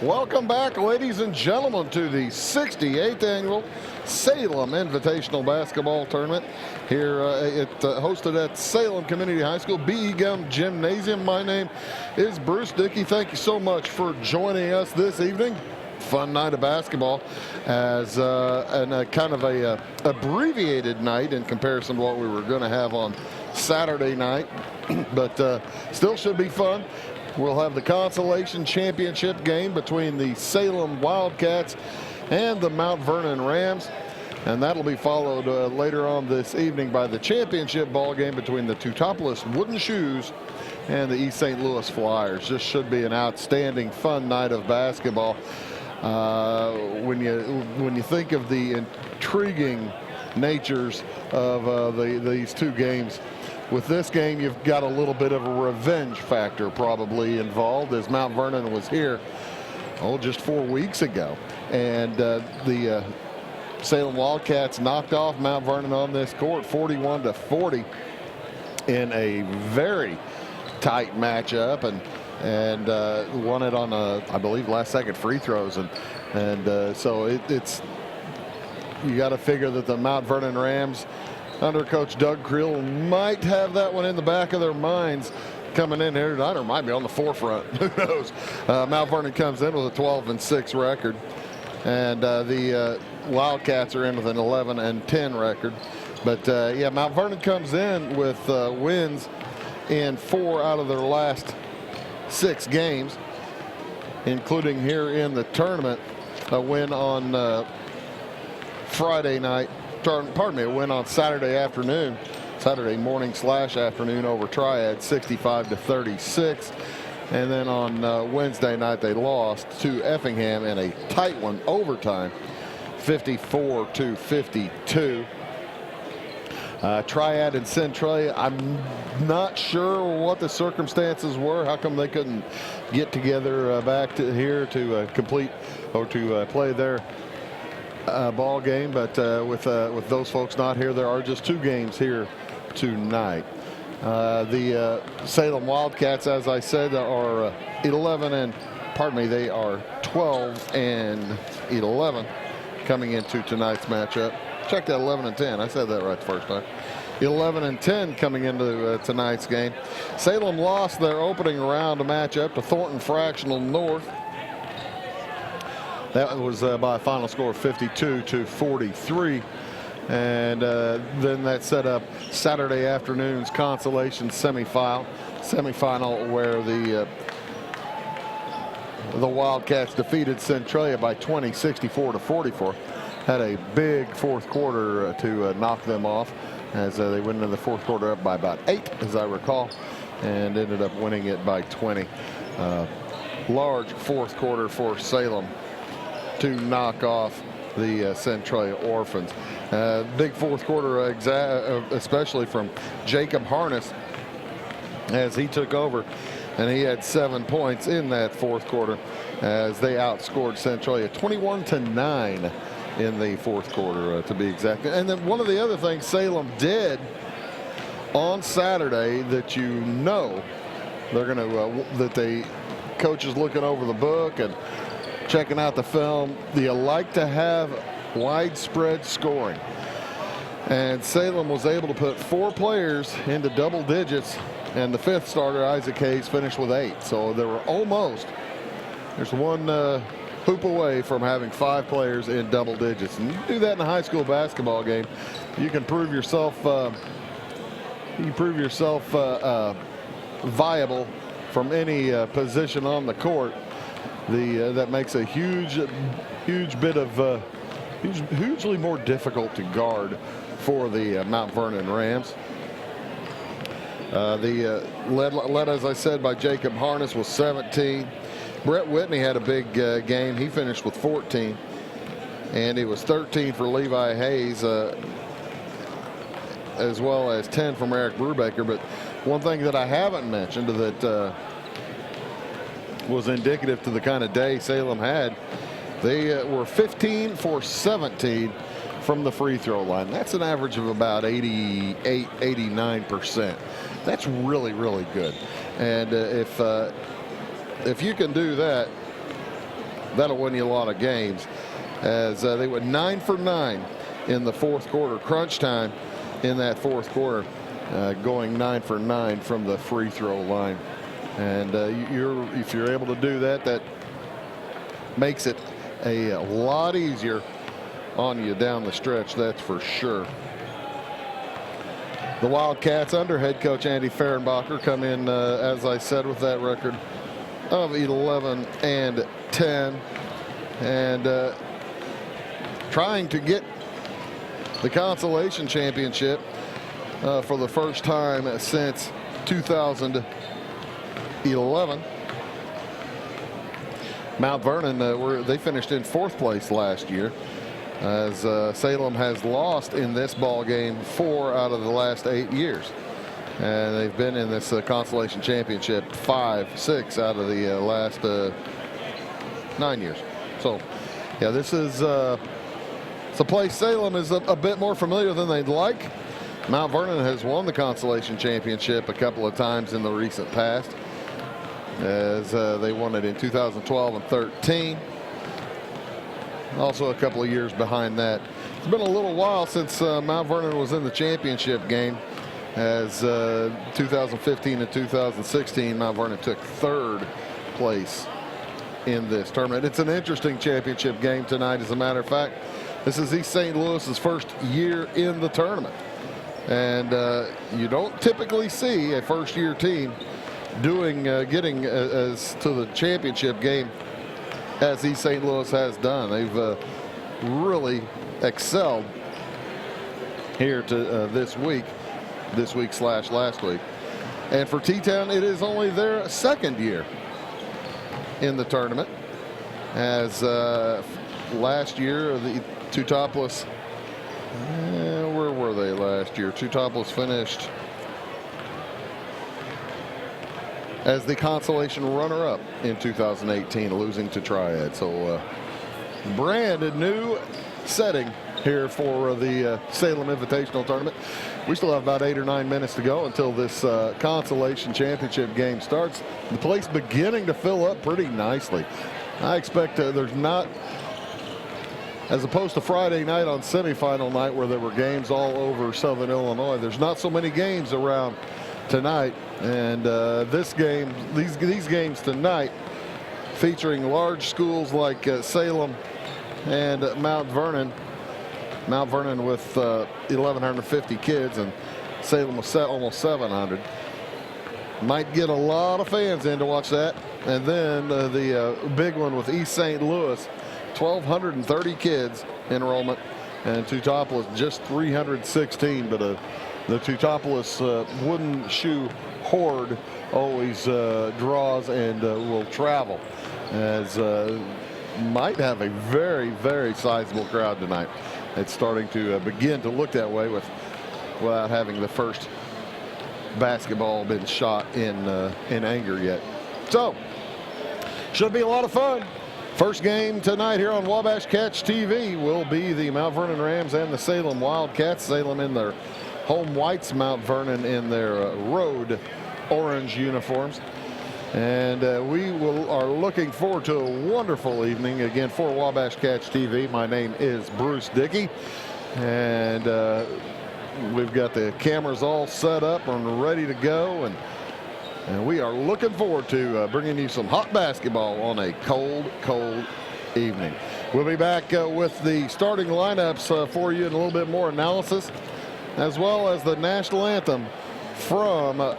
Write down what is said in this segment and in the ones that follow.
Welcome back, ladies and gentlemen, to the 68th annual Salem Invitational Basketball Tournament here hosted at Salem Community High School, B.E. Gum Gymnasium. My name is Bruce Dickey. Thank you so much for joining us this evening. Fun night of basketball, as kind of a abbreviated night in comparison to what we were going to have on Saturday night, but still should be fun. We'll have the consolation championship game between the Salem Wildcats and the Mount Vernon Rams, and that'll be followed later on this evening by the championship ball game between the Teutopolis Wooden Shoes and the East St. Louis Flyers. This should be an outstanding, fun night of basketball. When you think of the intriguing natures of these two games, with this game, you've got a little bit of a revenge factor probably involved, as Mount Vernon was here, just 4 weeks ago. And the Salem Wildcats knocked off Mount Vernon on this court 41-40 in a very tight matchup, and won it on, I believe, last-second free throws. And so it's you got to figure that the Mount Vernon Rams, under Coach Doug Creel, might have that one in the back of their minds coming in here tonight, or might be on the forefront. Who knows? Mount Vernon comes in with a 12-6 record, and the Wildcats are in with an 11-10 record. But yeah, Mount Vernon comes in with wins in 4 out of their last 6 games, including here in the tournament, a win on Friday night. Pardon me, a win on Saturday morning / afternoon over Triad, 65-36. And then on Wednesday night, they lost to Effingham in a tight one, overtime, 54-52. Triad and Centralia, I'm not sure what the circumstances were. How come they couldn't get together back to here to complete or to play their ball game? But with those folks not here, there are just 2 games here tonight. The Salem Wildcats, as I said, are 12-11 coming into tonight's matchup. Check that, 11-10. I said that right the first time. 11-10 coming into tonight's game. Salem lost their opening round matchup to Thornton Fractional North. That was by a final score of 52-43. And then that set up Saturday afternoon's consolation semifinal where the Wildcats defeated Centralia by 20, 64-44. Had a big fourth quarter to knock them off, as they went into the fourth quarter up by about 8, as I recall, and ended up winning it by 20. Large fourth quarter for Salem to knock off the Centralia Orphans. Big fourth quarter, especially from Jacob Harness, as he took over, and he had 7 points in that fourth quarter as they outscored Centralia 21-9 in the fourth quarter, to be exact. And then one of the other things Salem did on Saturday that they're going to that the coach is looking over the book and checking out the film, you like to have widespread scoring. And Salem was able to put 4 players into double digits, and the 5th starter, Isaac Hayes, finished with 8. So they were there's one hoop away from having 5 players in double digits. And you do that in a high school basketball game, you can prove yourself viable from any position on the court. That makes a hugely more difficult to guard for the Mount Vernon Rams. Led, as I said, by Jacob Harness with 17. Brett Whitney had a big game. He finished with 14. And it was 13 for Levi Hayes, as well as 10 from Eric Brubaker. But one thing that I haven't mentioned that was indicative to the kind of day Salem had, they were 15 for 17 from the free throw line. That's an average of about 88, 89%. That's really, really good. And if you can do that, that'll win you a lot of games, as they went 9 for 9 in the fourth quarter. Crunch time in that fourth quarter, going 9 for 9 from the free throw line. And if you're able to do that, that makes it a lot easier on you down the stretch, that's for sure. The Wildcats, under head coach Andy Fehrenbacher, come in, as I said, with that record of 11-10, and trying to get the consolation championship for the first time since 2011. Mount Vernon, they finished in fourth place last year, as Salem has lost in this ball game 4 out of the last 8 years. And they've been in this consolation championship 5-6 out of the last 9 years. So, yeah, this is it's a place Salem is a bit more familiar than they'd like. Mount Vernon has won the consolation championship a couple of times in the recent past, as they won it in 2012 and 13. Also a couple of years behind that. It's been a little while since Mount Vernon was in the championship game, as 2015 and 2016 Mount Vernon took third place in this tournament. It's an interesting championship game tonight. As a matter of fact, this is East St. Louis's first year in the tournament, and you don't typically see a first-year team getting as to the championship game as East St. Louis has done. They've really excelled here to this week / last week. And for T-Town, it is only their second year in the tournament, as last year the Teutopolis, where were they last year? Teutopolis finished as the consolation runner-up in 2018, losing to Triad. So brand new setting here for the Salem Invitational Tournament. We still have about 8 or 9 minutes to go until this consolation championship game starts. The place beginning to fill up pretty nicely. I expect there's not, as opposed to Friday night on semifinal night where there were games all over Southern Illinois, there's not so many games around tonight. And these games tonight, featuring large schools like Salem and Mount Vernon. Mount Vernon with 1,150 kids, and Salem with almost 700. Might get a lot of fans in to watch that. And then the big one with East St. Louis, 1,230 kids enrollment, and Teutopolis just 316. But the Teutopolis wooden shoe horde always draws and will travel, as might have a very, very sizable crowd tonight. It's starting to begin to look that way without having the first basketball been shot in anger yet. So should be a lot of fun. First game tonight here on Wabash Catch TV will be the Mount Vernon Rams and the Salem Wildcats. Salem in their home whites, Mount Vernon in their road orange uniforms. And we are looking forward to a wonderful evening. Again, for Wabash Catch TV, my name is Bruce Dickey. And we've got the cameras all set up and ready to go. And we are looking forward to bringing you some hot basketball on a cold, cold evening. We'll be back with the starting lineups for you in a little bit more analysis, as well as the national anthem from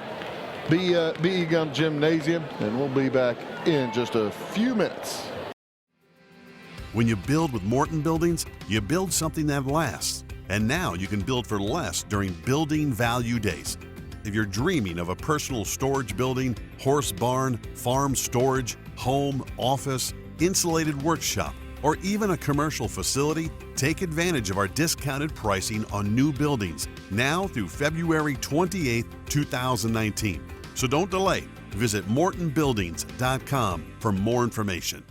B.E. Gum Gymnasium, and we'll be back in just a few minutes. When you build with Morton Buildings, you build something that lasts. And now you can build for less during Building Value Days. If you're dreaming of a personal storage building, horse barn, farm storage, home, office, insulated workshop, or even a commercial facility, take advantage of our discounted pricing on new buildings now through February 28, 2019. So don't delay. Visit MortonBuildings.com for more information.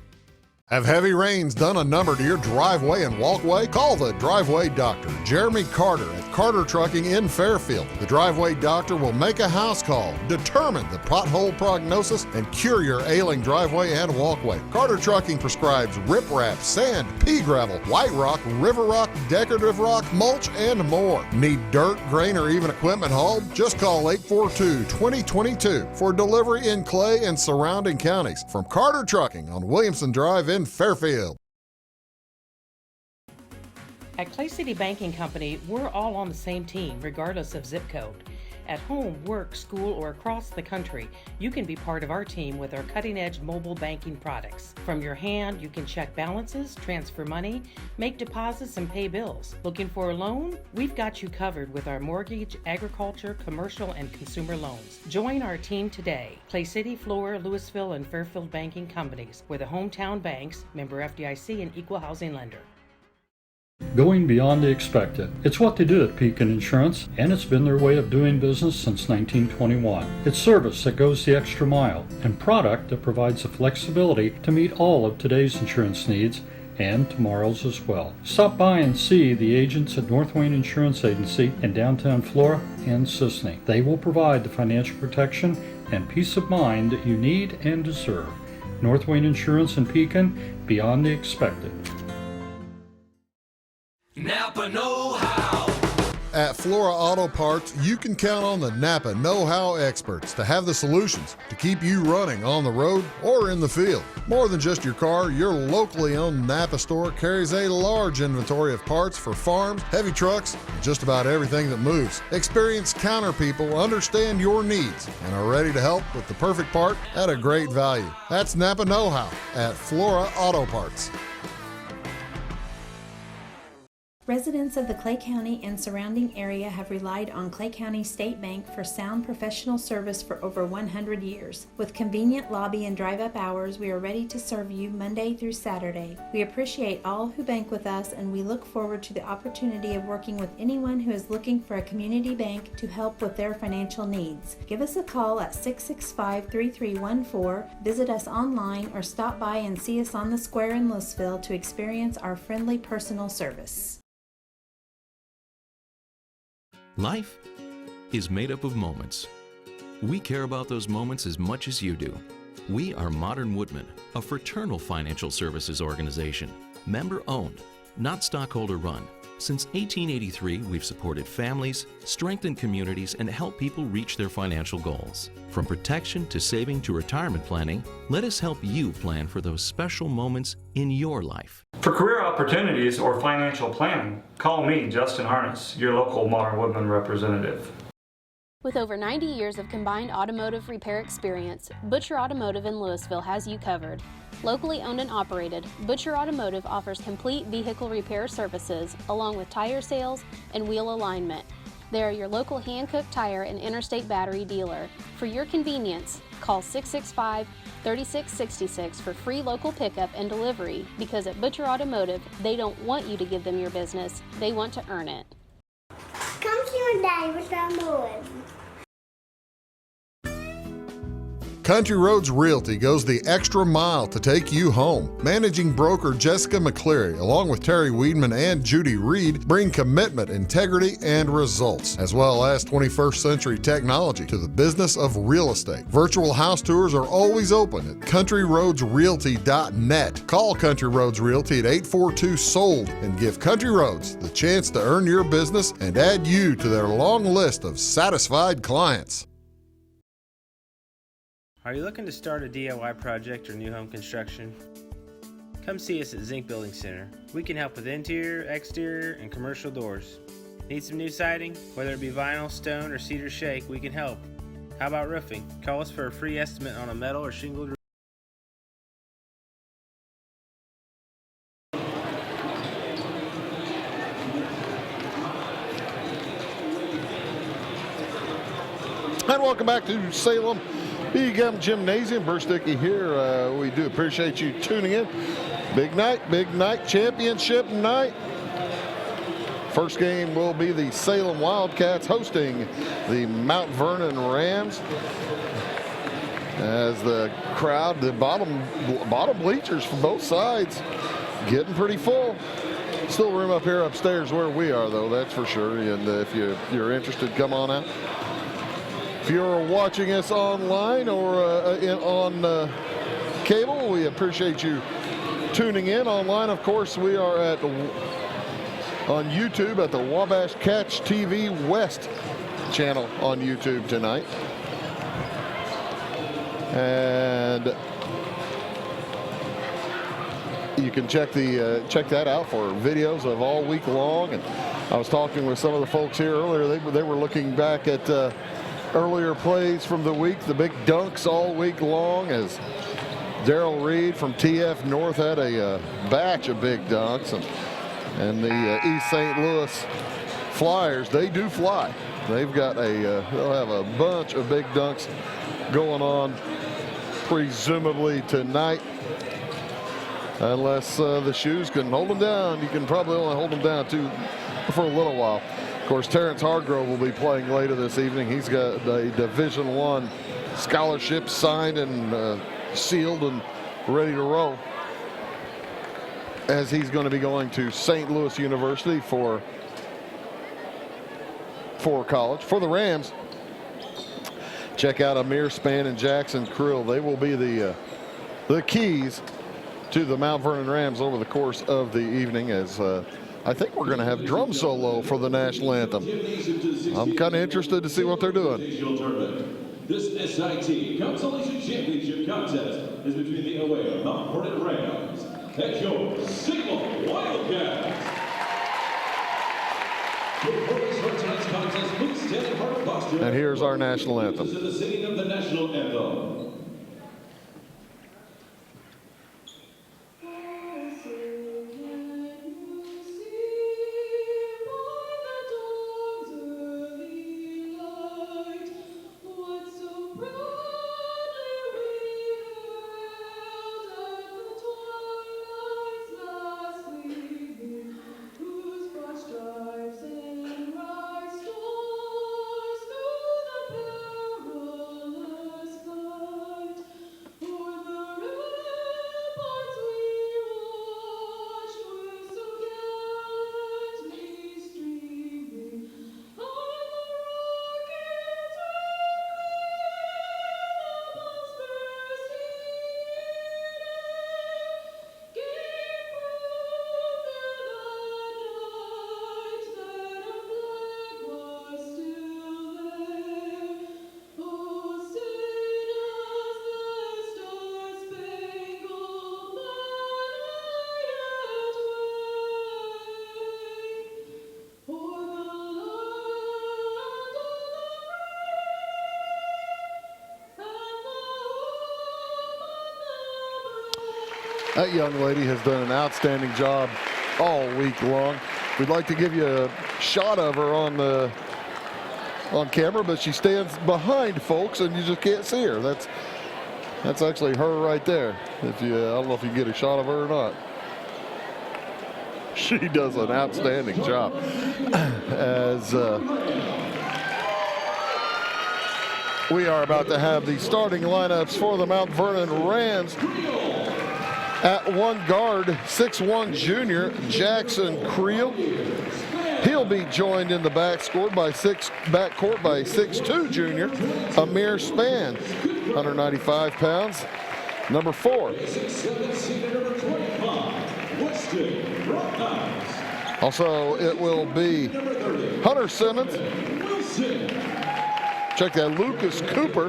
Have heavy rains done a number to your driveway and walkway? Call the Driveway Doctor, Jeremy Carter at Carter Trucking in Fairfield. The Driveway Doctor will make a house call, determine the pothole prognosis, and cure your ailing driveway and walkway. Carter Trucking prescribes riprap, sand, pea gravel, white rock, river rock, decorative rock, mulch, and more. Need dirt, grain, or even equipment hauled? Just call 842-2022 for delivery in Clay and surrounding counties. From Carter Trucking on Williamson Drive in Fairfield. At Clay City Banking Company, we're all on the same team, regardless of zip code. At home, work, school, or across the country, you can be part of our team with our cutting-edge mobile banking products. From your hand, you can check balances, transfer money, make deposits, and pay bills. Looking for a loan? We've got you covered with our mortgage, agriculture, commercial, and consumer loans. Join our team today. Clay City, Flora, Louisville, and Fairfield Banking Companies. We're the hometown banks, member FDIC, and equal housing lender. Going beyond the expected. It's what they do at Pekin Insurance, and it's been their way of doing business since 1921. It's service that goes the extra mile, and product that provides the flexibility to meet all of today's insurance needs and tomorrow's as well. Stop by and see the agents at North Wayne Insurance Agency in downtown Flora and Sisney. They will provide the financial protection and peace of mind that you need and deserve. North Wayne Insurance in Pekin, beyond the expected. Napa know-how. At Flora Auto Parts, you can count on the Napa know-how experts to have the solutions to keep you running on the road or in the field. More than just your car, your locally owned Napa store carries a large inventory of parts for farms, heavy trucks, and just about everything that moves. Experienced counter people understand your needs and are ready to help with the perfect part at a great value. That's Napa know-how at Flora Auto Parts. Residents of the Clay County and surrounding area have relied on Clay County State Bank for sound professional service for over 100 years. With convenient lobby and drive-up hours, we are ready to serve you Monday through Saturday. We appreciate all who bank with us, and we look forward to the opportunity of working with anyone who is looking for a community bank to help with their financial needs. Give us a call at 665-3314, visit us online, or stop by and see us on the square in Louisville to experience our friendly personal service. Life is made up of moments. We care about those moments as much as you do. We are Modern Woodmen, a fraternal financial services organization, member-owned, not stockholder-run. Since 1883, we've supported families, strengthened communities, and helped people reach their financial goals. From protection to saving to retirement planning, let us help you plan for those special moments in your life. For career opportunities or financial planning, call me, Justin Harness, your local Modern Woodman representative. With over 90 years of combined automotive repair experience, Butcher Automotive in Louisville has you covered. Locally owned and operated, Butcher Automotive offers complete vehicle repair services along with tire sales and wheel alignment. They are your local hand-cooked tire and interstate battery dealer. For your convenience, call 665-3666 for free local pickup and delivery, because at Butcher Automotive, they don't want you to give them your business, they want to earn it. Come see my daddy with our mowing. Country Roads Realty goes the extra mile to take you home. Managing broker Jessica McCleary, along with Terry Weedman and Judy Reed, bring commitment, integrity, and results, as well as 21st century technology to the business of real estate. Virtual house tours are always open at countryroadsrealty.net. Call Country Roads Realty at 842-SOLD and give Country Roads the chance to earn your business and add you to their long list of satisfied clients. Are you looking to start a DIY project or new home construction? Come see us at Zinc Building Center. We can help with interior, exterior, and commercial doors. Need some new siding? Whether it be vinyl, stone, or cedar shake, we can help. How about roofing? Call us for a free estimate on a metal or shingled roof. And welcome back to Salem Salem Gymnasium. Bruce Dickey here. We do appreciate you tuning in. Big night, championship night. First game will be the Salem Wildcats hosting the Mount Vernon Rams. as the crowd, the bottom bleachers from both sides, getting pretty full. Still room up here upstairs where we are, though, that's for sure. And if you're interested, come on out. If you're watching us online or on cable, we appreciate you tuning in. Online, of course, we are on YouTube at the Wabash Catch TV West channel on YouTube tonight. And you can check that out for videos of all week long. And I was talking with some of the folks here earlier. They were looking back at earlier plays from the week, the big dunks all week long, as Darrell Reed from TF North had a batch of big dunks, and the East St. Louis Flyers, they do fly. They've got they'll have a bunch of big dunks going on presumably tonight. Unless the shoes can hold them down. You can probably only hold them down for a little while. Of course, Terrence Hargrove will be playing later this evening. He's got a Division I scholarship signed and sealed and ready to roll, as he's going to be going to St. Louis University for college. For the Rams, check out Amir Spann and Jackson Krill. They will be the keys to the Mount Vernon Rams over the course of the evening, as I think we're going to have drum solo for the national anthem. I'm kind of interested to see what they're doing. This SIT Consolation Championship contest is between the away Mount Vernon Rams and your Salem Wildcats. And here's our national anthem. The singing of the national anthem. That young lady has done an outstanding job all week long. We'd like to give you a shot of her on camera, but she stands behind folks and you just can't see her. That's actually her right there. I don't know if you get a shot of her or not. She does an outstanding job. As we are about to have the starting lineups for the Mount Vernon Rams. At one guard, 6'1" junior Jackson Creel. He'll be joined in the backcourt by 6'2" junior Amir Spann, 195 pounds. Number 4. Also, it will be Hunter Simmons. Check that, Lucas Cooper,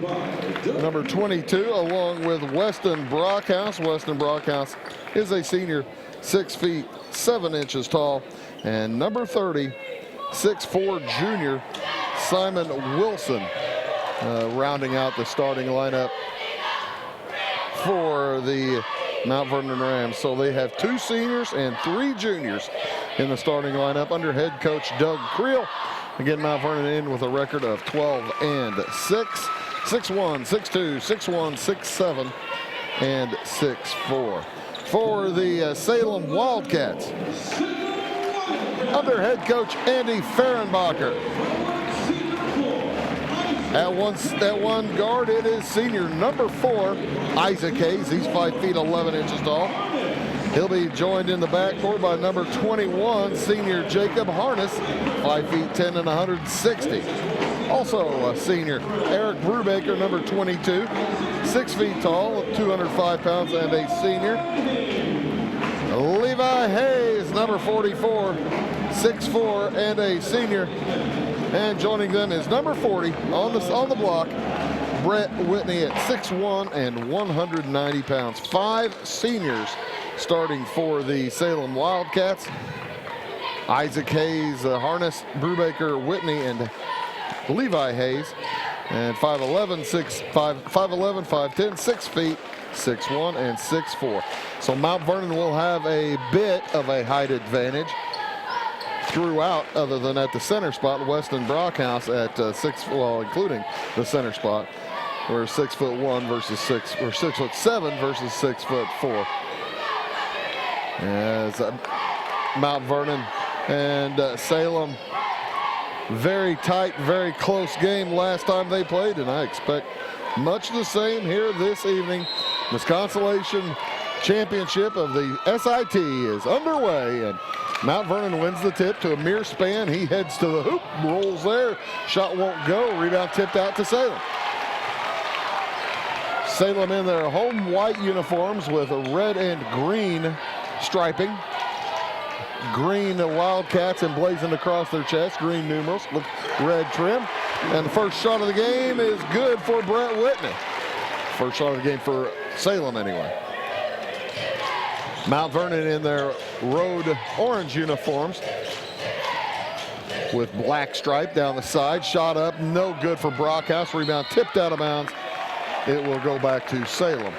number 22, along with Weston Brockhouse. Weston Brockhouse is a senior, 6 feet 7 inches tall. And number 30, 6'4" junior Simon Wilson, rounding out the starting lineup for the Mount Vernon Rams. So they have 2 seniors and 3 juniors in the starting lineup under head coach Doug Creel. Again, Mount Vernon in with a record of 12-6, 6'1", 6'2", 6'1", 6'7", and 6'4". For the Salem Wildcats, under head coach Andy Fehrenbacher. At one guard, it is senior number 4, Isaac Hayes. He's 5 feet 11 inches tall. He'll be joined in the backcourt by number 21, senior Jacob Harness, 5 feet 10 and 160. Also a senior, Eric Brubaker, number 22, 6 feet tall, 205 pounds, and a senior. Levi Hayes, number 44, 6'4", and a senior. And joining them is number 40 on the block, Brett Whitney at 6'1" and 190 pounds. 5 seniors starting for the Salem Wildcats. Isaac Hayes, Harness, Brubaker, Whitney, and Levi Hayes. And 5'11", 5'10", 6 feet, 6'1", and 6'4". So Mount Vernon will have a bit of a height advantage throughout, other than at the center spot. Weston Brockhouse at including the center spot, we're 6'1" versus 6'7" versus 6'4". As Mount Vernon and Salem, very tight, very close game last time they played, and I expect much the same here this evening. This consolation championship of the SIT is underway, and Mount Vernon wins the tip to Amir Span. He heads to the hoop, rolls there, shot won't go, rebound tipped out to Salem. Salem in their home white uniforms with a red and green striping. Green Wildcats emblazoned across their chest, green numerals with red trim. And the first shot of the game is good for Brett Whitney. First shot of the game for Salem anyway. Mount Vernon in their road orange uniforms with black stripe down the side. Shot up, no good for Brockhouse. Rebound tipped out of bounds. It will go back to Salem.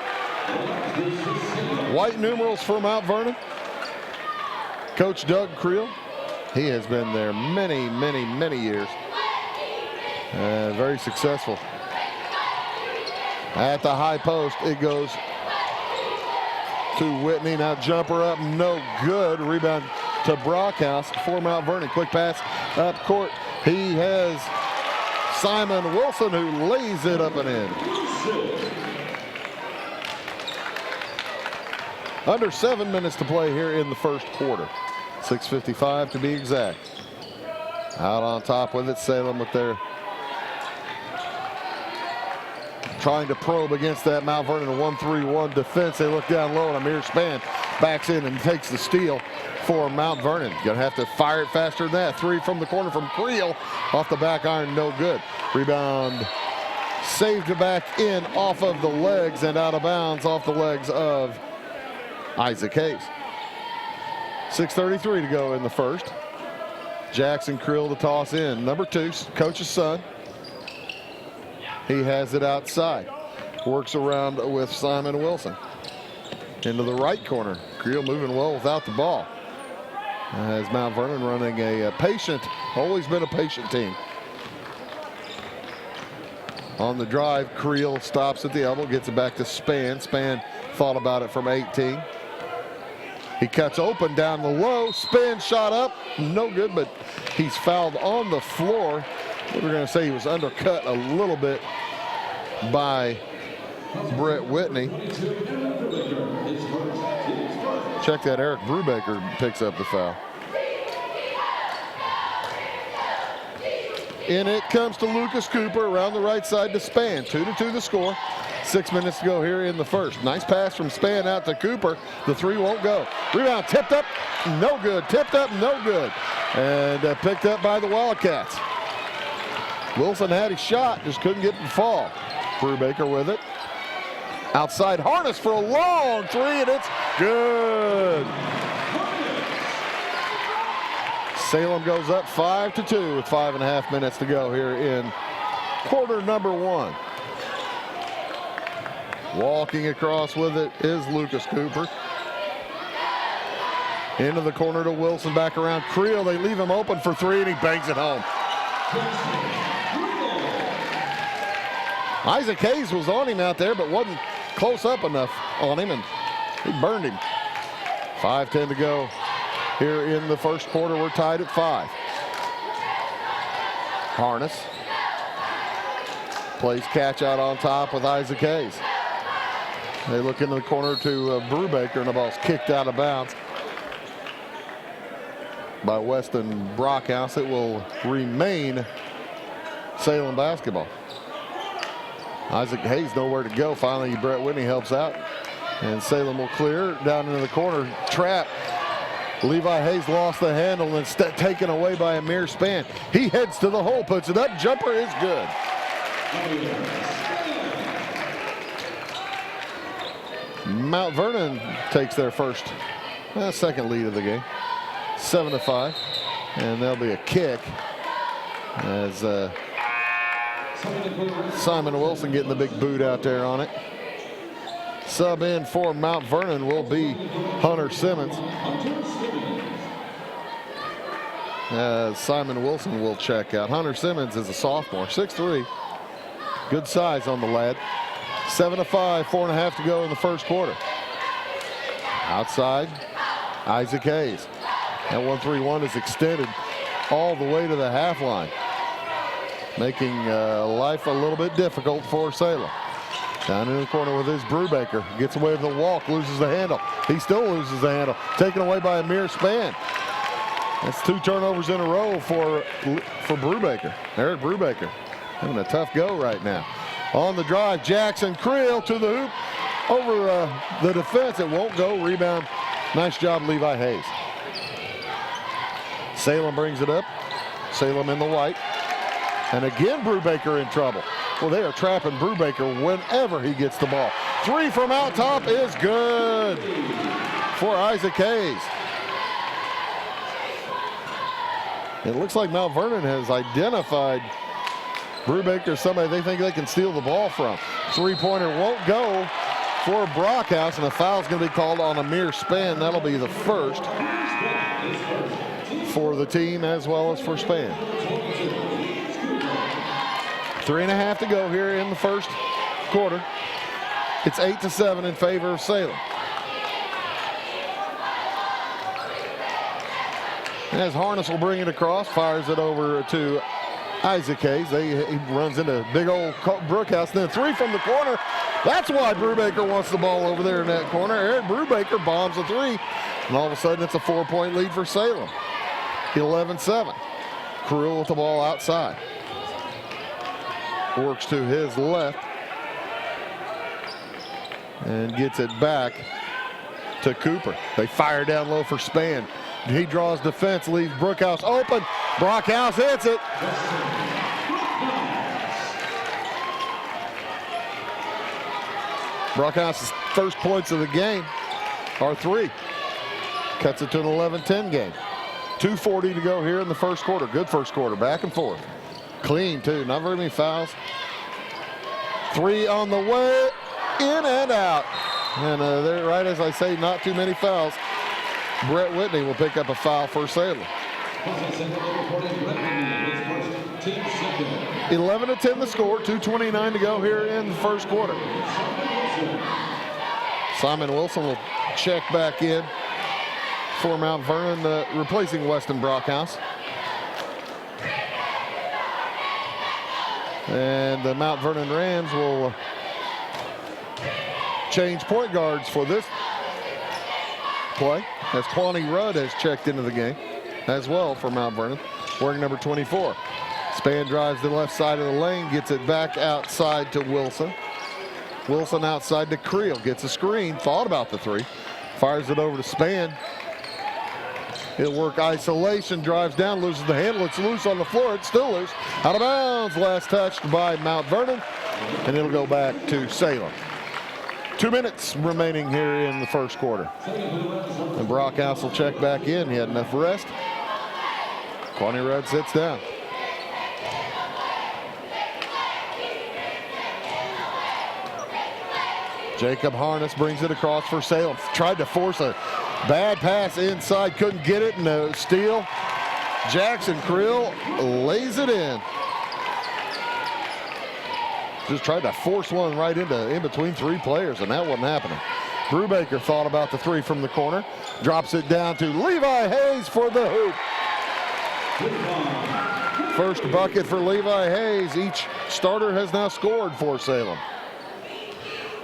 White numerals for Mount Vernon. Coach Doug Creel, he has been there many, many, many years. Very successful. At the high post, it goes to Whitney. Now jumper up, no good. Rebound to Brockhouse for Mount Vernon. Quick pass up court. He has Simon Wilson, who lays it up and in. Under 7 minutes to play here in the first quarter. 6:55 to be exact. Out on top with it, Salem with their trying to probe against that Mount Vernon 1-3-1 defense. They look down low, and Amir Span backs in and takes the steal for Mount Vernon. Gonna have to fire it faster than that. 3 from the corner from Creel. Off the back iron, no good. Rebound saved back in off of the legs and out of bounds off the legs of Isaac Hayes. 6:33 to go in the first. Jackson Creel to toss in. Number 2, coach's son. He has it outside. Works around with Simon Wilson. Into the right corner. Creel moving well without the ball. As Mount Vernon running a patient, always been a patient team. On the drive, Creel stops at the elbow, gets it back to Span. Span thought about it from 18. He cuts open down the low, spin, shot up, no good, but he's fouled on the floor. We're going to say he was undercut a little bit by Brett Whitney. Check that, Eric Brubaker picks up the foul. In it comes to Lucas Cooper around the right side to Span. 2-2 the score. 6 minutes to go here in the first. Nice pass from Span out to Cooper. The 3 won't go. Rebound tipped up, no good. Tipped up, no good. And picked up by the Wildcats. Wilson had his shot, just couldn't get the fall. Brubaker with it. Outside Harness for a long 3, and it's good. Salem goes up 5-2 with 5.5 minutes to go here in quarter number 1. Walking across with it is Lucas Cooper. Into the corner to Wilson, back around Creel. They leave him open for 3, and he bangs it home. Isaac Hayes was on him out there, but wasn't close up enough on him, and he burned him. 5:10 to go here in the first quarter. We're tied at 5. Harness Plays catch out on top with Isaac Hayes. They look into the corner to Brubaker, and the ball's kicked out of bounds by Weston Brockhouse. It will remain Salem basketball. Isaac Hayes nowhere to go. Finally, Brett Whitney helps out, and Salem will clear down into the corner. Trap. Levi Hayes lost the handle and taken away by Amir Span. He heads to the hole, puts it up. Jumper is good. Mount Vernon takes their second lead of the game, 7-5, and there'll be a kick as Simon Wilson getting the big boot out there on it. Sub in for Mount Vernon will be Hunter Simmons. Simon Wilson will check out. Hunter Simmons is a sophomore, 6'3", good size on the lad. 7-5, 4.5 to go in the first quarter. Outside, Isaac Hayes. That 1-3-1 is extended all the way to the half line, making life a little bit difficult for Salem. Down in the corner with his Brubaker. Gets away with the walk, loses the handle. He still loses the handle. Taken away by Amir Span. That's 2 turnovers in a row for Brubaker. Eric Brubaker having a tough go right now. On the drive, Jackson Creel to the hoop. Over the defense, it won't go. Rebound. Nice job, Levi Hayes. Salem brings it up. Salem in the white. And again, Brubaker in trouble. Well, they are trapping Brubaker whenever he gets the ball. 3 from out top is good for Isaac Hayes. It looks like Mount Vernon has identified Brubaker as somebody they think they can steal the ball from. 3-pointer won't go for Brockhouse, and a foul's going to be called on Amir Span. That'll be the first for the team as well as for Span. 3.5 to go here in the first quarter. It's 8-7 in favor of Salem. As Harness will bring it across, fires it over to Isaac Hayes. He runs into big old Brookhouse. Then 3 from the corner. That's why Brubaker wants the ball over there in that corner. Eric Brubaker bombs a 3. And all of a sudden, it's a 4-point lead for Salem. 11-7. Creel with the ball outside. Works to his left. And gets it back to Cooper. They fire down low for Span. He draws defense, leaves Brookhouse open. Brockhouse hits it. Brockhouse's first points of the game are 3. Cuts it to an 11-10 game. 2:40 to go here in the first quarter. Good first quarter, back and forth. Clean too, not very many fouls. 3 on the way, in and out. And they're right as I say, not too many fouls. Brett Whitney will pick up a foul for Salem. 11-10 the score, 2:29 to go here in the first quarter. Simon Wilson will check back in for Mount Vernon, replacing Weston Brockhouse. And the Mount Vernon Rams will change point guards for this play, as Kwani Rudd has checked into the game as well for Mount Vernon, wearing number 24. Span drives to the left side of the lane, gets it back outside to Wilson. Wilson outside to Creel, gets a screen, thought about the 3, fires it over to Span. He'll work isolation, drives down, loses the handle. It's loose on the floor. It's still loose. Out of bounds. Last touched by Mount Vernon, and it'll go back to Salem. 2 minutes remaining here in the first quarter. And Brockhouse will check back in. He had enough rest. Kwani Rudd sits down. Jacob Harness brings it across for Salem. Tried to force a bad pass inside, couldn't get it, and a steal. Jackson Creel lays it in. Just tried to force one right in between 3 players, and that wasn't happening. Brubaker thought about the 3 from the corner. Drops it down to Levi Hayes for the hoop. First bucket for Levi Hayes. Each starter has now scored for Salem.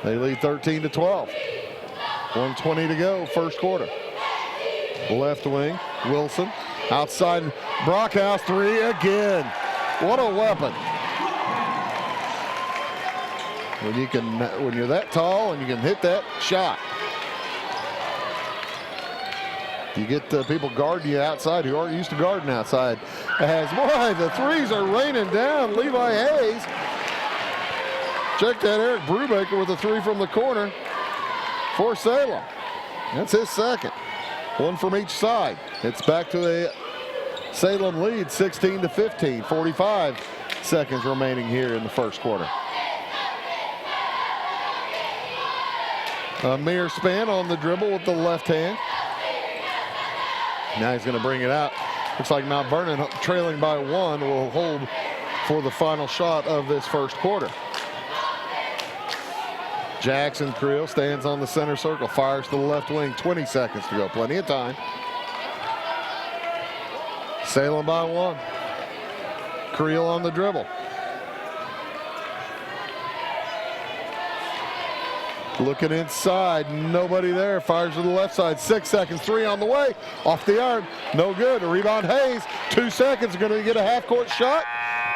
They lead 13-12. 1:20 to go, first quarter. Left wing, Wilson. Outside, Brockhouse, three again. What a weapon. When you're that tall and you can hit that shot. You get people guarding you outside who aren't used to guarding outside. As boy, the threes are raining down. Levi Hayes. Check that, Eric Brubaker with a three from the corner for Salem. That's his second. One from each side. It's back to a Salem lead, 16-15. 45 seconds remaining here in the first quarter. Amir Span on the dribble with the left hand. Now he's going to bring it out. Looks like Mount Vernon, trailing by one, will hold for the final shot of this first quarter. Jackson Creel stands on the center circle, fires to the left wing, 20 seconds to go, plenty of time. Salem by one. Creel on the dribble. Looking inside, nobody there, fires to the left side, 6 seconds, three on the way, off the arm, no good. A rebound Hayes, 2 seconds, going to get a half-court shot.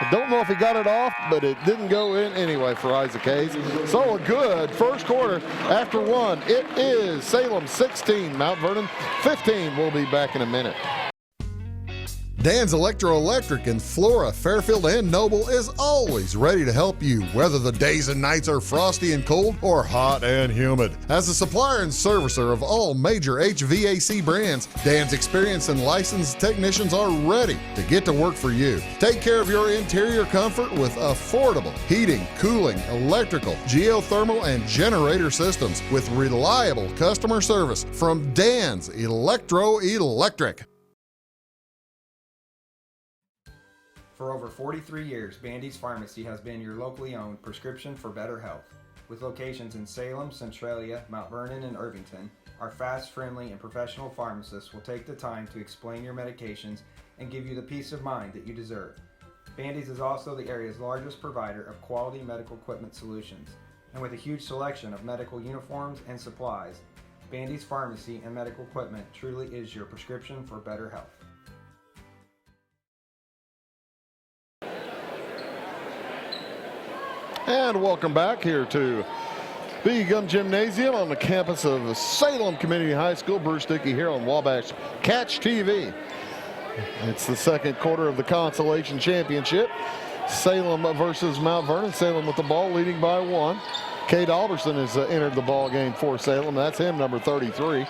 I don't know if he got it off, but it didn't go in anyway for Isaac Hayes. So a good first quarter after one. It is Salem 16, Mount Vernon 15. We'll be back in a minute. Dan's Electric in Flora, Fairfield, and Noble is always ready to help you, whether the days and nights are frosty and cold or hot and humid. As a supplier and servicer of all major HVAC brands, Dan's experienced and licensed technicians are ready to get to work for you. Take care of your interior comfort with affordable heating, cooling, electrical, geothermal, and generator systems with reliable customer service from Dan's Electric. For over 43 years, Bandy's Pharmacy has been your locally owned prescription for better health. With locations in Salem, Centralia, Mount Vernon, and Irvington, our fast, friendly, and professional pharmacists will take the time to explain your medications and give you the peace of mind that you deserve. Bandy's is also the area's largest provider of quality medical equipment solutions. And with a huge selection of medical uniforms and supplies, Bandy's Pharmacy and Medical Equipment truly is your prescription for better health. And welcome back here to the Gum Gymnasium on the campus of Salem Community High School. Bruce Dickey here on Wabash Catch TV. It's the second quarter of the Consolation Championship. Salem versus Mount Vernon. Salem with the ball, leading by one. Cade Alberson has entered the ball game for Salem. That's him, number 33.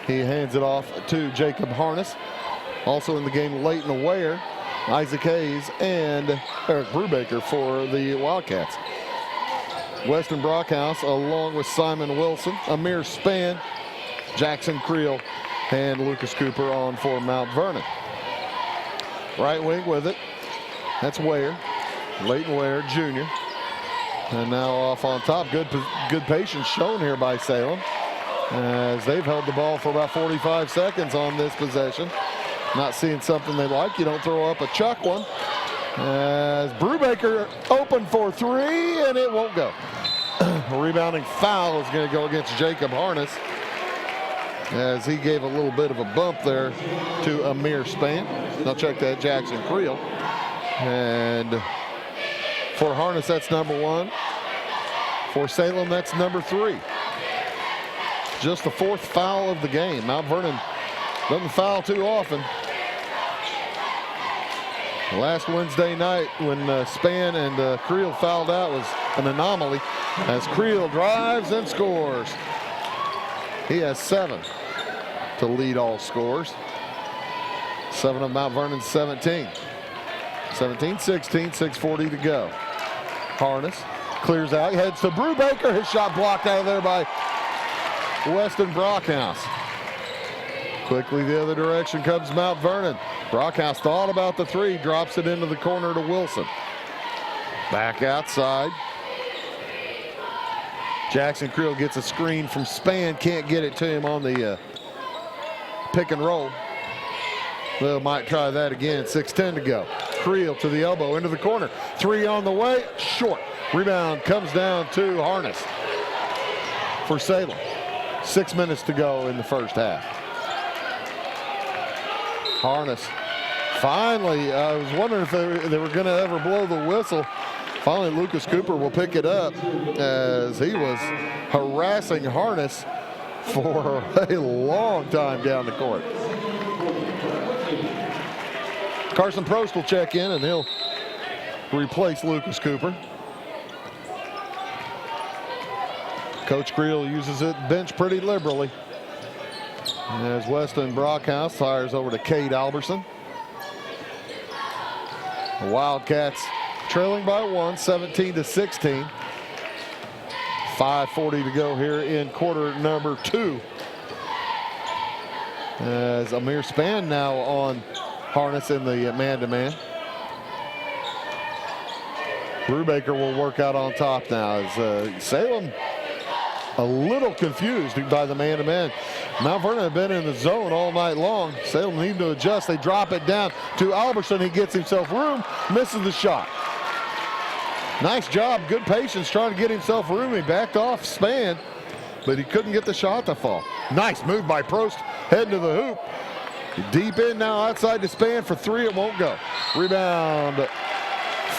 He hands it off to Jacob Harness. Also in the game, Leighton Ware, Isaac Hayes, and Eric Brubaker for the Wildcats. Weston Brockhouse along with Simon Wilson, Amir Span, Jackson Creel, and Lucas Cooper on for Mount Vernon. Right wing with it. That's Ware, Leighton Ware Jr. And now off on top. Good patience shown here by Salem as they've held the ball for about 45 seconds on this possession. Not seeing something they like. You don't throw up a chuck one. As Brubaker open for three, and it won't go. A rebounding foul is going to go against Jacob Harness as he gave a little bit of a bump there to Amir Span. Now check that, Jackson Creel. And for Harness, that's number one. For Salem, that's number three. Just the fourth foul of the game. Mount Vernon doesn't foul too often. Last Wednesday night when Span and Creel fouled out was an anomaly as Creel drives and scores. He has 7 to lead all scores. 7 of Mount Vernon's 17. 17-16, 6:40 to go. Harness clears out, heads to Brubaker. His shot blocked out of there by Weston Brockhouse. Quickly the other direction comes Mount Vernon. Brockhouse thought about the three, drops it into the corner to Wilson. Back outside. Jackson Creel gets a screen from Span, can't get it to him on the pick and roll. They might try that again, 6:10 to go. Creel to the elbow, into the corner. Three on the way, short. Rebound comes down to Harness for Salem. 6 minutes to go in the first half. Harness finally, I was wondering if they were going to ever blow the whistle. Finally, Lucas Cooper will pick it up as he was harassing Harness for a long time down the court. Carson Prost will check in, and he'll replace Lucas Cooper. Coach Creel uses it bench pretty liberally as Weston Brockhouse fires over to Cade Alberson. The Wildcats trailing by one, 17-16. 5:40 to go here in quarter number 2. As Amir Spann now on Harness in the man-to-man. Brubaker will work out on top now as Salem a little confused by the man-to-man. Mount Vernon had been in the zone all night long. Salem need to adjust. They drop it down to Alberson. He gets himself room, misses the shot. Nice job, good patience trying to get himself room. He backed off Spann, but he couldn't get the shot to fall. Nice move by Prost, heading to the hoop. Deep in now, outside to Spann for three, it won't go. Rebound,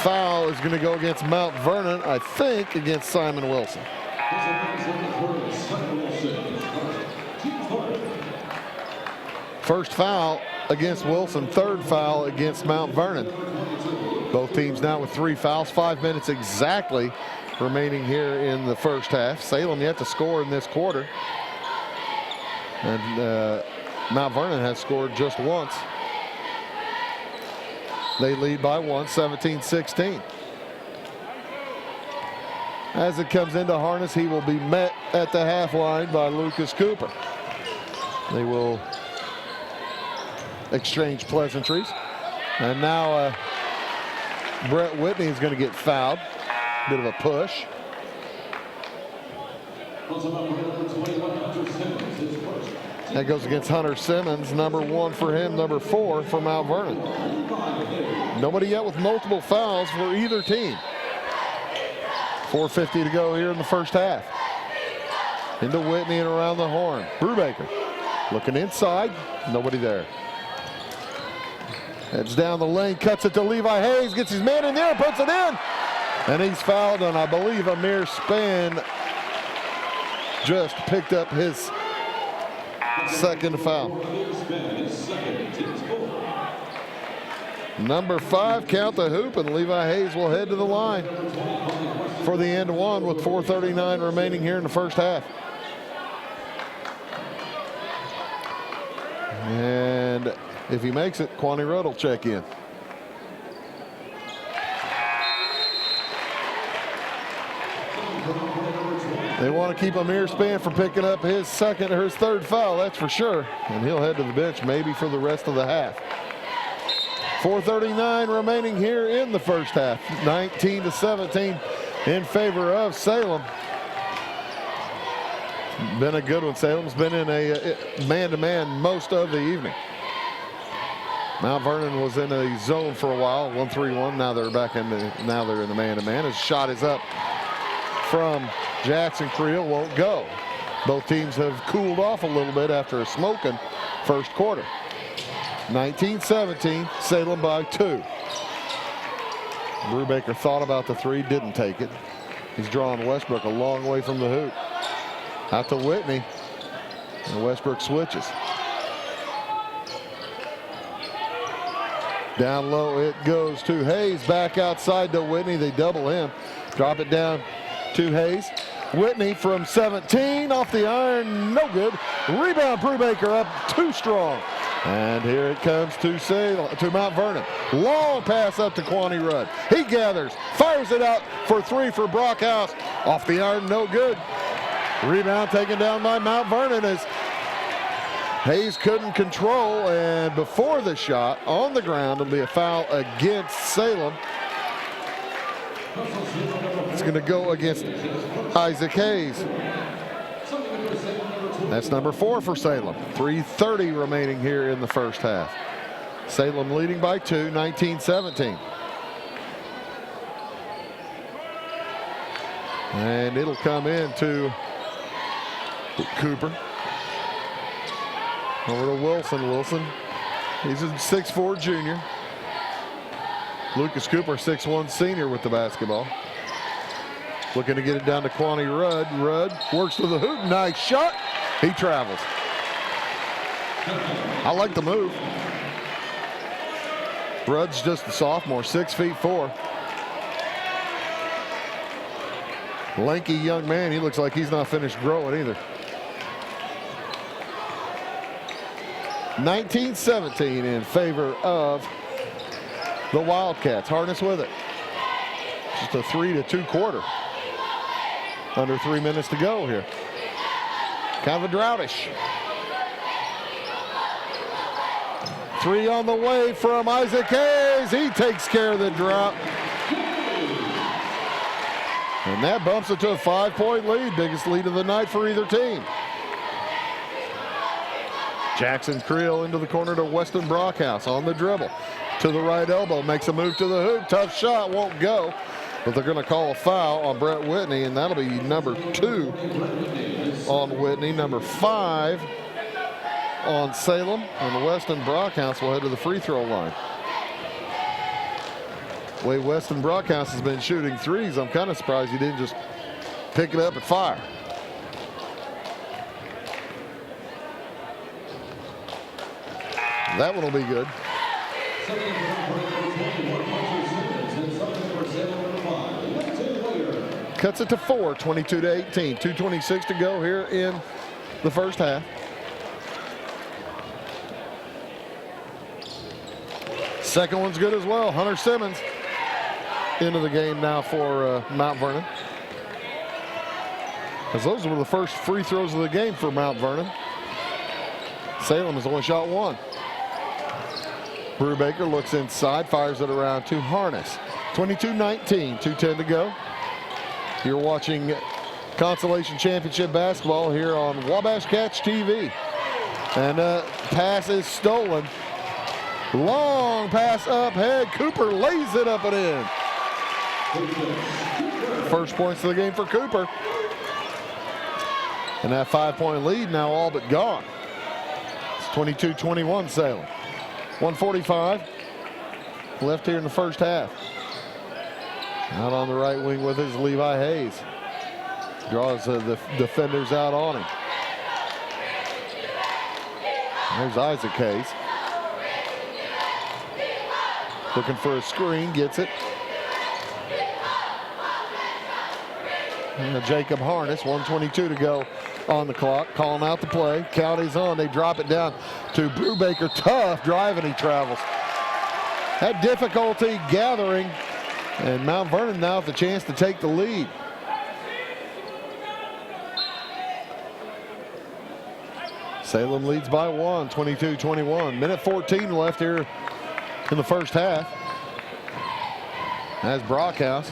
foul is gonna go against Mount Vernon, I think against Simon Wilson. First foul against Wilson, third foul against Mount Vernon. Both teams now with 3 fouls, 5 minutes exactly remaining here in the first half. Salem yet to score in this quarter. And Mount Vernon has scored just once. They lead by one, 17-16. As it comes into Harness, he will be met at the half line by Lucas Cooper. They will exchange pleasantries. And now Brett Whitney is going to get fouled. Bit of a push. That goes against Hunter Simmons, number 1 for him, number 4 for Mount Vernon. Nobody yet with multiple fouls for either team. 4:50 to go here in the first half. Into Whitney and around the horn. Brubaker looking inside, nobody there. Heads down the lane, cuts it to Levi Hayes, gets his man in there, puts it in. And he's fouled, and I believe Amir Spann just picked up his second foul. Number 5, count the hoop, and Levi Hayes will head to the line for the end one with 4:39 remaining here in the first half. And if he makes it, Quaney Rudd will check in. They want to keep Amir Spann from picking up his second or his third foul, that's for sure. And he'll head to the bench maybe for the rest of the half. 4:39 remaining here in the first half. 19-17 in favor of Salem. Been a good one. Salem's been in a man-to-man most of the evening. Mount Vernon was in a zone for a while, 1-3-1. Now they're back in the man-to-man. His shot is up from Jackson Creel, won't go. Both teams have cooled off a little bit after a smoking first quarter. 19-17, Salem by 2. Brubaker thought about the three, didn't take it. He's drawing Westbrook a long way from the hoop. Out to Whitney, and Westbrook switches. Down low it goes to Hayes, back outside to Whitney. They double him, drop it down to Hayes. Whitney from 17 off the iron, no good. Rebound, Brubaker up too strong. And here it comes to Mount Vernon. Long pass up to Quaney Rudd. He gathers, fires it out for three for Brockhouse. Off the iron, no good. Rebound taken down by Mount Vernon as Hayes couldn't control, and before the shot on the ground, it'll be a foul against Salem. It's going to go against Isaac Hayes. That's number 4 for Salem. 3:30 remaining here in the first half. Salem leading by 2, 19-17. And it'll come in to Cooper. Over to Wilson. Wilson, he's a 6'4" junior. Lucas Cooper, 6'1" senior with the basketball. Looking to get it down to Kwani Rudd. Rudd works to the hoop. Nice shot. He travels. I like the move. Rudd's just a sophomore, 6'4". Lanky young man. He looks like he's not finished growing either. 19-17 in favor of the Wildcats. Harness with it. Just a 3-2 quarter. Under 3 minutes to go here. Kind of a droughtish. 3 on the way from Isaac Hayes. He takes care of the drop. And that bumps it to a 5-point lead. Biggest lead of the night for either team. Jackson Creel into the corner to Weston Brockhouse on the dribble. To the right elbow, makes a move to the hoop. Tough shot, won't go. But they're going to call a foul on Brett Whitney, and that'll be number 2 on Whitney, number 5 on Salem, and Weston Brockhouse will head to the free throw line. The way Weston Brockhouse has been shooting threes, I'm kind of surprised he didn't just pick it up and fire. That one will be good. Cuts it to 4, 22-18. 2:26 to go here in the first half. Second one's good as well. Hunter Simmons into the game now for Mount Vernon. As those were the first free throws of the game for Mount Vernon. Salem has only shot 1. Brubaker looks inside, fires it around to Harness. 22-19, 2:10 to go. You're watching Consolation Championship basketball here on Wabash Cats TV. And pass is stolen. Long pass up ahead. Cooper lays it up and in. First points of the game for Cooper. And that 5-point lead now all but gone. It's 22-21 Salem. 1:45 left here in the first half. Out on the right wing with his Levi Hayes. Draws the defenders out on him. There's Isaac Hayes. Looking for a screen, gets it. And Jacob Harness, 1:22 to go on the clock, calling out the play. Count is on, they drop it down to Brubaker. Tough drive, and he travels. Had difficulty gathering, and Mount Vernon now with the chance to take the lead. Salem leads by 1, 22-21. Minute 14 left here in the first half. As Brockhouse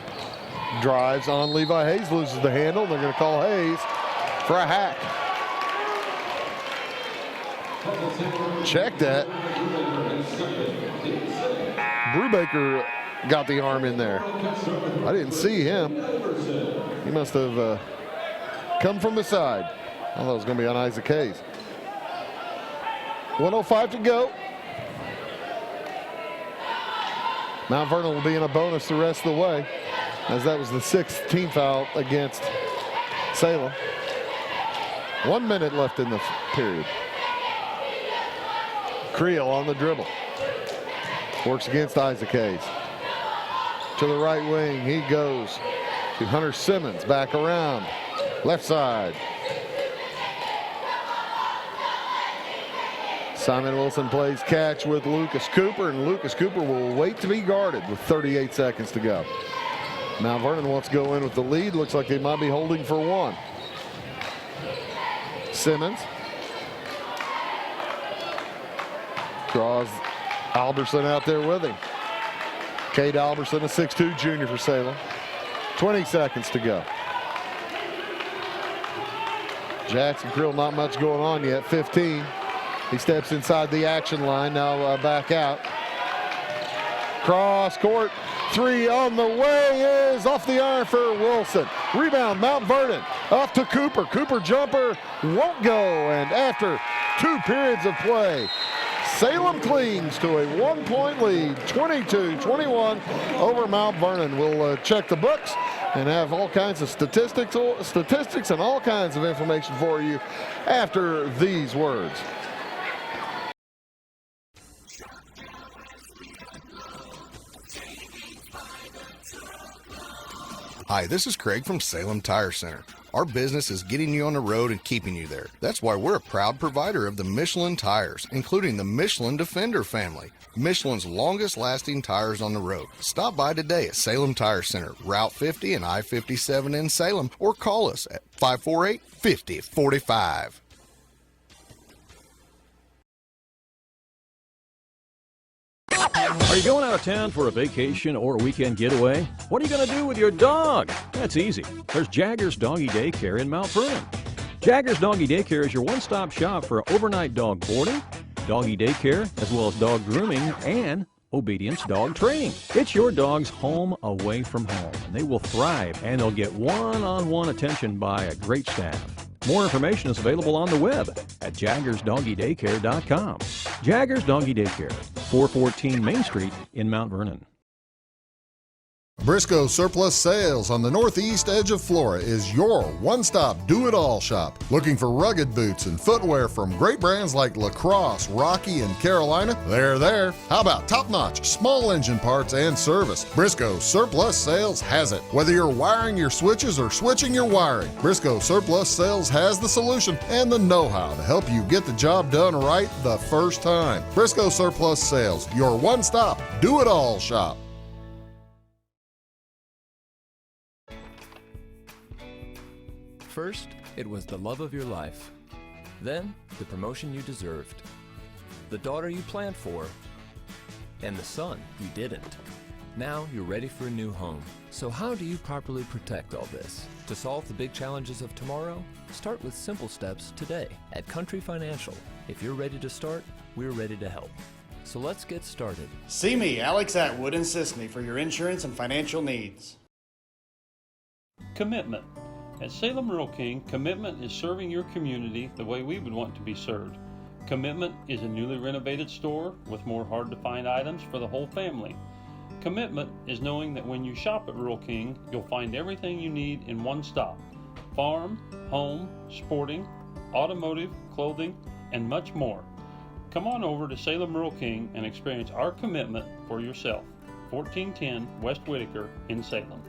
drives on Levi Hayes, loses the handle. They're going to call Hayes for a hack. Check that. Brubaker got the arm in there. I didn't see him. He must have come from the side. I thought it was going to be on Isaac Hayes. 1:05 to go. Mount Vernon will be in a bonus the rest of the way, as that was the 6th team foul against Salem. 1 minute left in the period. Creel on the dribble. Works against Isaac Hayes. To the right wing, he goes to Hunter Simmons, back around, left side. Simon Wilson plays catch with Lucas Cooper, and Lucas Cooper will wait to be guarded with 38 seconds to go. Mount Vernon wants to go in with the lead. Looks like they might be holding for 1. Simmons draws Alberson out there with him. Cade Alberson, a 6'2" junior for Salem. 20 seconds to go. Jackson Creel, not much going on yet. 15. He steps inside the action line, now back out. Cross court, three on the way is off the iron for Wilson. Rebound, Mount Vernon, off to Cooper. Cooper jumper won't go, and after 2 periods of play, Salem clings to a 1-point lead, 22-21 over Mount Vernon. We'll check the books and have all kinds of statistics and all kinds of information for you after these words. Hi, this is Craig from Salem Tire Center. Our business is getting you on the road and keeping you there. That's why we're a proud provider of the Michelin tires, including the Michelin Defender family, Michelin's longest lasting tires on the road. Stop by today at Salem Tire Center, Route 50 and I-57 in Salem, or call us at 548-5045. Are you going out of town for a vacation or a weekend getaway? What are you going to do with your dog? That's easy. There's Jaggers Doggy Daycare in Mount Vernon. Jaggers Doggy Daycare is your one-stop shop for overnight dog boarding, doggy daycare, as well as dog grooming and obedience dog training. It's your dog's home away from home, and they will thrive, and they'll get one-on-one attention by a great staff. More information is available on the web at jaggersdoggydaycare.com. Jaggers Doggy Daycare, 414 Main Street in Mount Vernon. Briscoe Surplus Sales on the northeast edge of Flora is your one-stop do-it-all shop. Looking for rugged boots and footwear from great brands like Lacrosse, Rocky, and Carolina? They're there. How about top-notch small engine parts and service? Briscoe Surplus Sales has it. Whether you're wiring your switches or switching your wiring, Briscoe Surplus Sales has the solution and the know-how to help you get the job done right the first time. Briscoe Surplus Sales, your one-stop do-it-all shop. First, it was the love of your life. Then, the promotion you deserved. The daughter you planned for. And the son you didn't. Now you're ready for a new home. So how do you properly protect all this? To solve the big challenges of tomorrow, start with simple steps today. At Country Financial, if you're ready to start, we're ready to help. So let's get started. See me, Alex Atwood in Sisney, for your insurance and financial needs. Commitment. At Salem Rural King, Commitment is serving your community the way we would want to be served. Commitment is a newly renovated store with more hard-to-find items for the whole family. Commitment is knowing that when you shop at Rural King, you'll find everything you need in one stop. Farm, home, sporting, automotive, clothing, and much more. Come on over to Salem Rural King and experience our commitment for yourself. 1410 West Whitaker in Salem.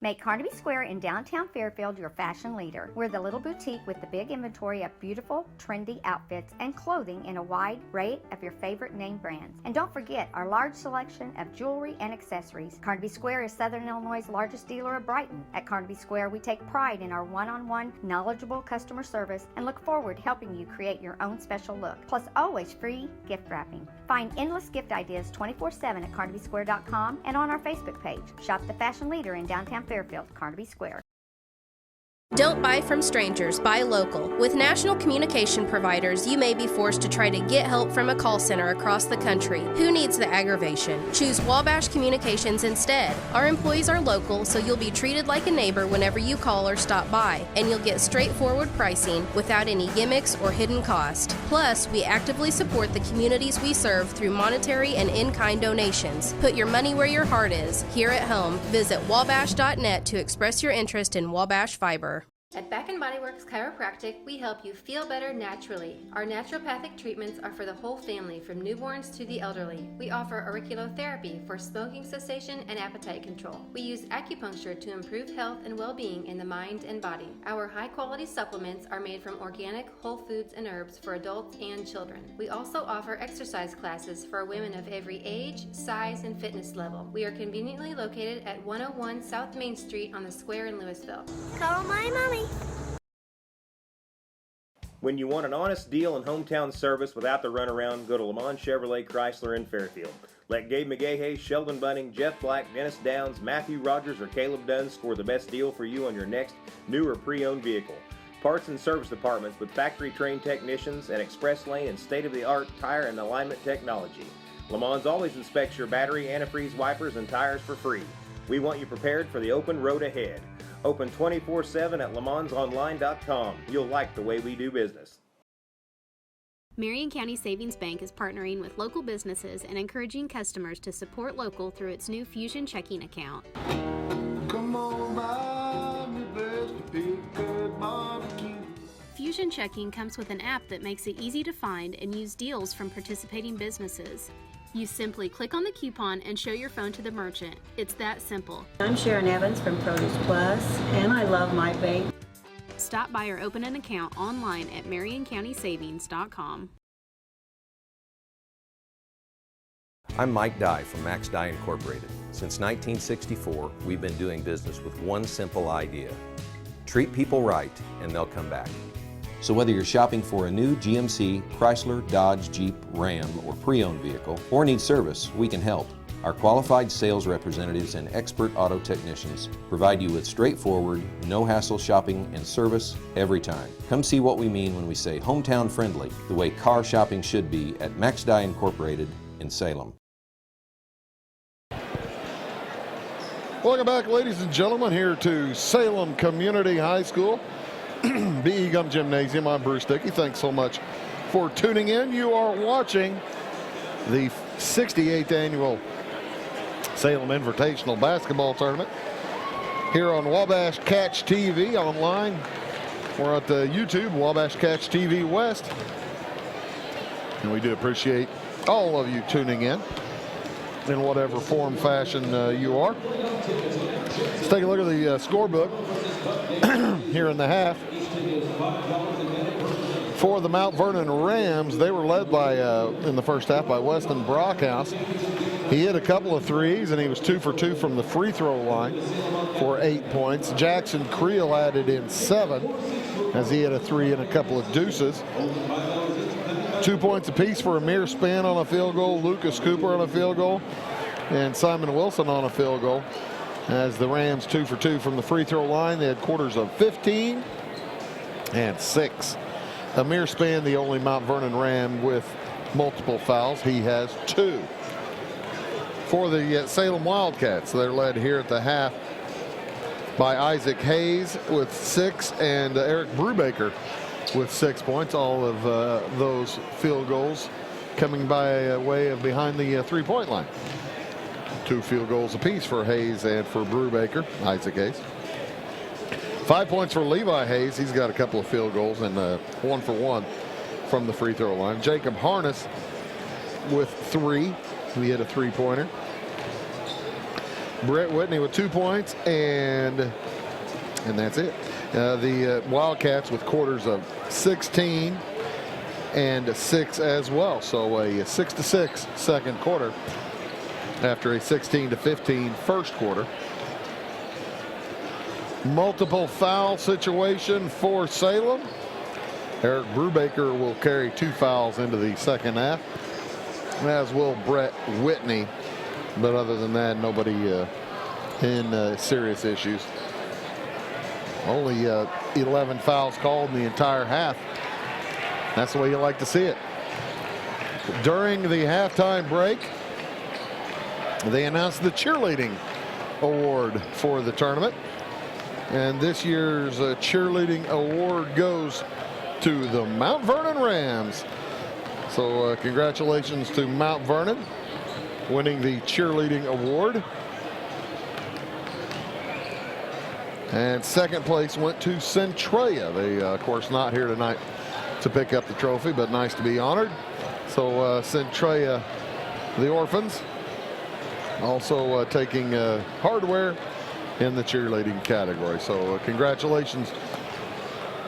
Make Carnaby Square in downtown Fairfield your fashion leader. We're the little boutique with the big inventory of beautiful, trendy outfits and clothing in a wide array of your favorite name brands. And don't forget our large selection of jewelry and accessories. Carnaby Square is Southern Illinois' largest dealer of Brighton. At Carnaby Square, we take pride in our one-on-one, knowledgeable customer service and look forward to helping you create your own special look. Plus, always free gift wrapping. Find endless gift ideas 24/7 at CarnabySquare.com and on our Facebook page. Shop the fashion leader in downtown Fairfield, Carnaby Square. Don't buy from strangers, buy local. With national communication providers, you may be forced to try to get help from a call center across the country. Who needs the aggravation? Choose Wabash Communications instead. Our employees are local, so you'll be treated like a neighbor whenever you call or stop by, and you'll get straightforward pricing without any gimmicks or hidden cost. Plus, we actively support the communities we serve through monetary and in-kind donations. Put your money where your heart is. Here at home, visit wabash.net to express your interest in Wabash Fiber. At Back & Body Works Chiropractic, we help you feel better naturally. Our naturopathic treatments are for the whole family, from newborns to the elderly. We offer auriculotherapy for smoking cessation and appetite control. We use acupuncture to improve health and well-being in the mind and body. Our high-quality supplements are made from organic, whole foods and herbs for adults and children. We also offer exercise classes for women of every age, size, and fitness level. We are conveniently located at 101 South Main Street on the square in Louisville. Call my mommy. When you want an honest deal and hometown service without the runaround, go to Lamont Chevrolet Chrysler in Fairfield. Let Gabe McGahey, Sheldon Bunning, Jeff Black, Dennis Downs, Matthew Rogers, or Caleb Dunn score the best deal for you on your next new or pre-owned vehicle. parts and service departments with factory-trained technicians and express lane and state-of-the-art tire and alignment technology. Le Mans always inspects your battery, antifreeze, wipers, and tires for free. We want you prepared for the open road ahead. Open 24/7 at lemansonline.com. You'll like the way we do business. Marion County Savings Bank is partnering with local businesses and encouraging customers to support local through its new Fusion checking account. Come on by me, best to pick good barbecue. Fusion checking comes with an app that makes it easy to find and use deals from participating businesses. You simply click on the coupon and show your phone to the merchant. It's that simple. I'm Sharon Evans from Produce Plus, and I love my bank. Stop by or open an account online at MarionCountySavings.com. I'm Mike Dye from Max Dye Incorporated. Since 1964, we've been doing business with one simple idea. Treat people right, and they'll come back. So whether you're shopping for a new GMC, Chrysler, Dodge, Jeep, Ram, or pre-owned vehicle, or need service, we can help. Our qualified sales representatives and expert auto technicians provide you with straightforward, no-hassle shopping and service every time. Come see what we mean when we say hometown friendly, the way car shopping should be at Max Dye Incorporated in Salem. Welcome back, ladies and gentlemen, here to Salem Community High School, B.E. Gum Gymnasium. I'm Bruce Dickey. Thanks so much for tuning in. You are watching the 68th annual Salem Invitational Basketball Tournament here on Wabash Catch TV online. We're at the YouTube, Wabash Catch TV West. And we do appreciate all of you tuning in whatever form, fashion you are. Let's take a look at the scorebook here in the half. For the Mount Vernon Rams, they were led by, in the first half, by Weston Brockhouse. He hit a couple of threes, and he was 2 for 2 from the free throw line for 8 points. Jackson Creel added in 7 as he hit a 3 and a couple of deuces. 2 points apiece for Amir Span on a field goal, Lucas Cooper on a field goal, and Simon Wilson on a field goal. As the Rams 2 for 2 from the free throw line, they had quarters of 15 and 6. Amir Span, the only Mount Vernon Ram with multiple fouls. He has 2. For the Salem Wildcats, they're led here at the half by Isaac Hayes with 6 and Eric Brubaker with 6 points. All of those field goals coming by way of behind the three-point line. 2 field goals apiece for Hayes and for Brubaker, Isaac Hayes. 5 points for Levi Hayes. He's got a couple of field goals and 1 for 1 from the free throw line. Jacob Harness with 3. He hit a three-pointer. Brett Whitney with 2 points, and that's it. The Wildcats with quarters of 16 and 6 as well. So a 6-6 second quarter after a 16-15 first quarter. Multiple foul situation for Salem. Eric Brubaker will carry 2 fouls into the second half, as will Brett Whitney. But other than that, nobody in serious issues. Only 11 fouls called in the entire half. That's the way you like to see it. During the halftime break, they announced the cheerleading award for the tournament. And this year's cheerleading award goes to the Mount Vernon Rams. So congratulations to Mount Vernon winning the cheerleading award. And second place went to Centralia. They, of course, not here tonight to pick up the trophy, but nice to be honored. So Centralia, the Orphans, also taking hardware in the cheerleading category. So congratulations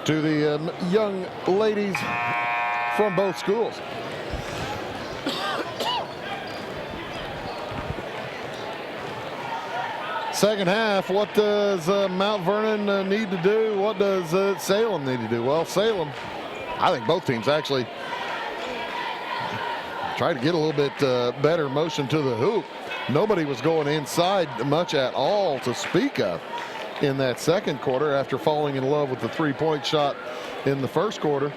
to the young ladies from both schools. Second half, what does Mount Vernon need to do? What does Salem need to do? Well, Salem, I think both teams actually tried to get a little bit better motion to the hoop. Nobody was going inside much at all to speak of. in that second quarter after falling in love with the three-point shot in the first quarter.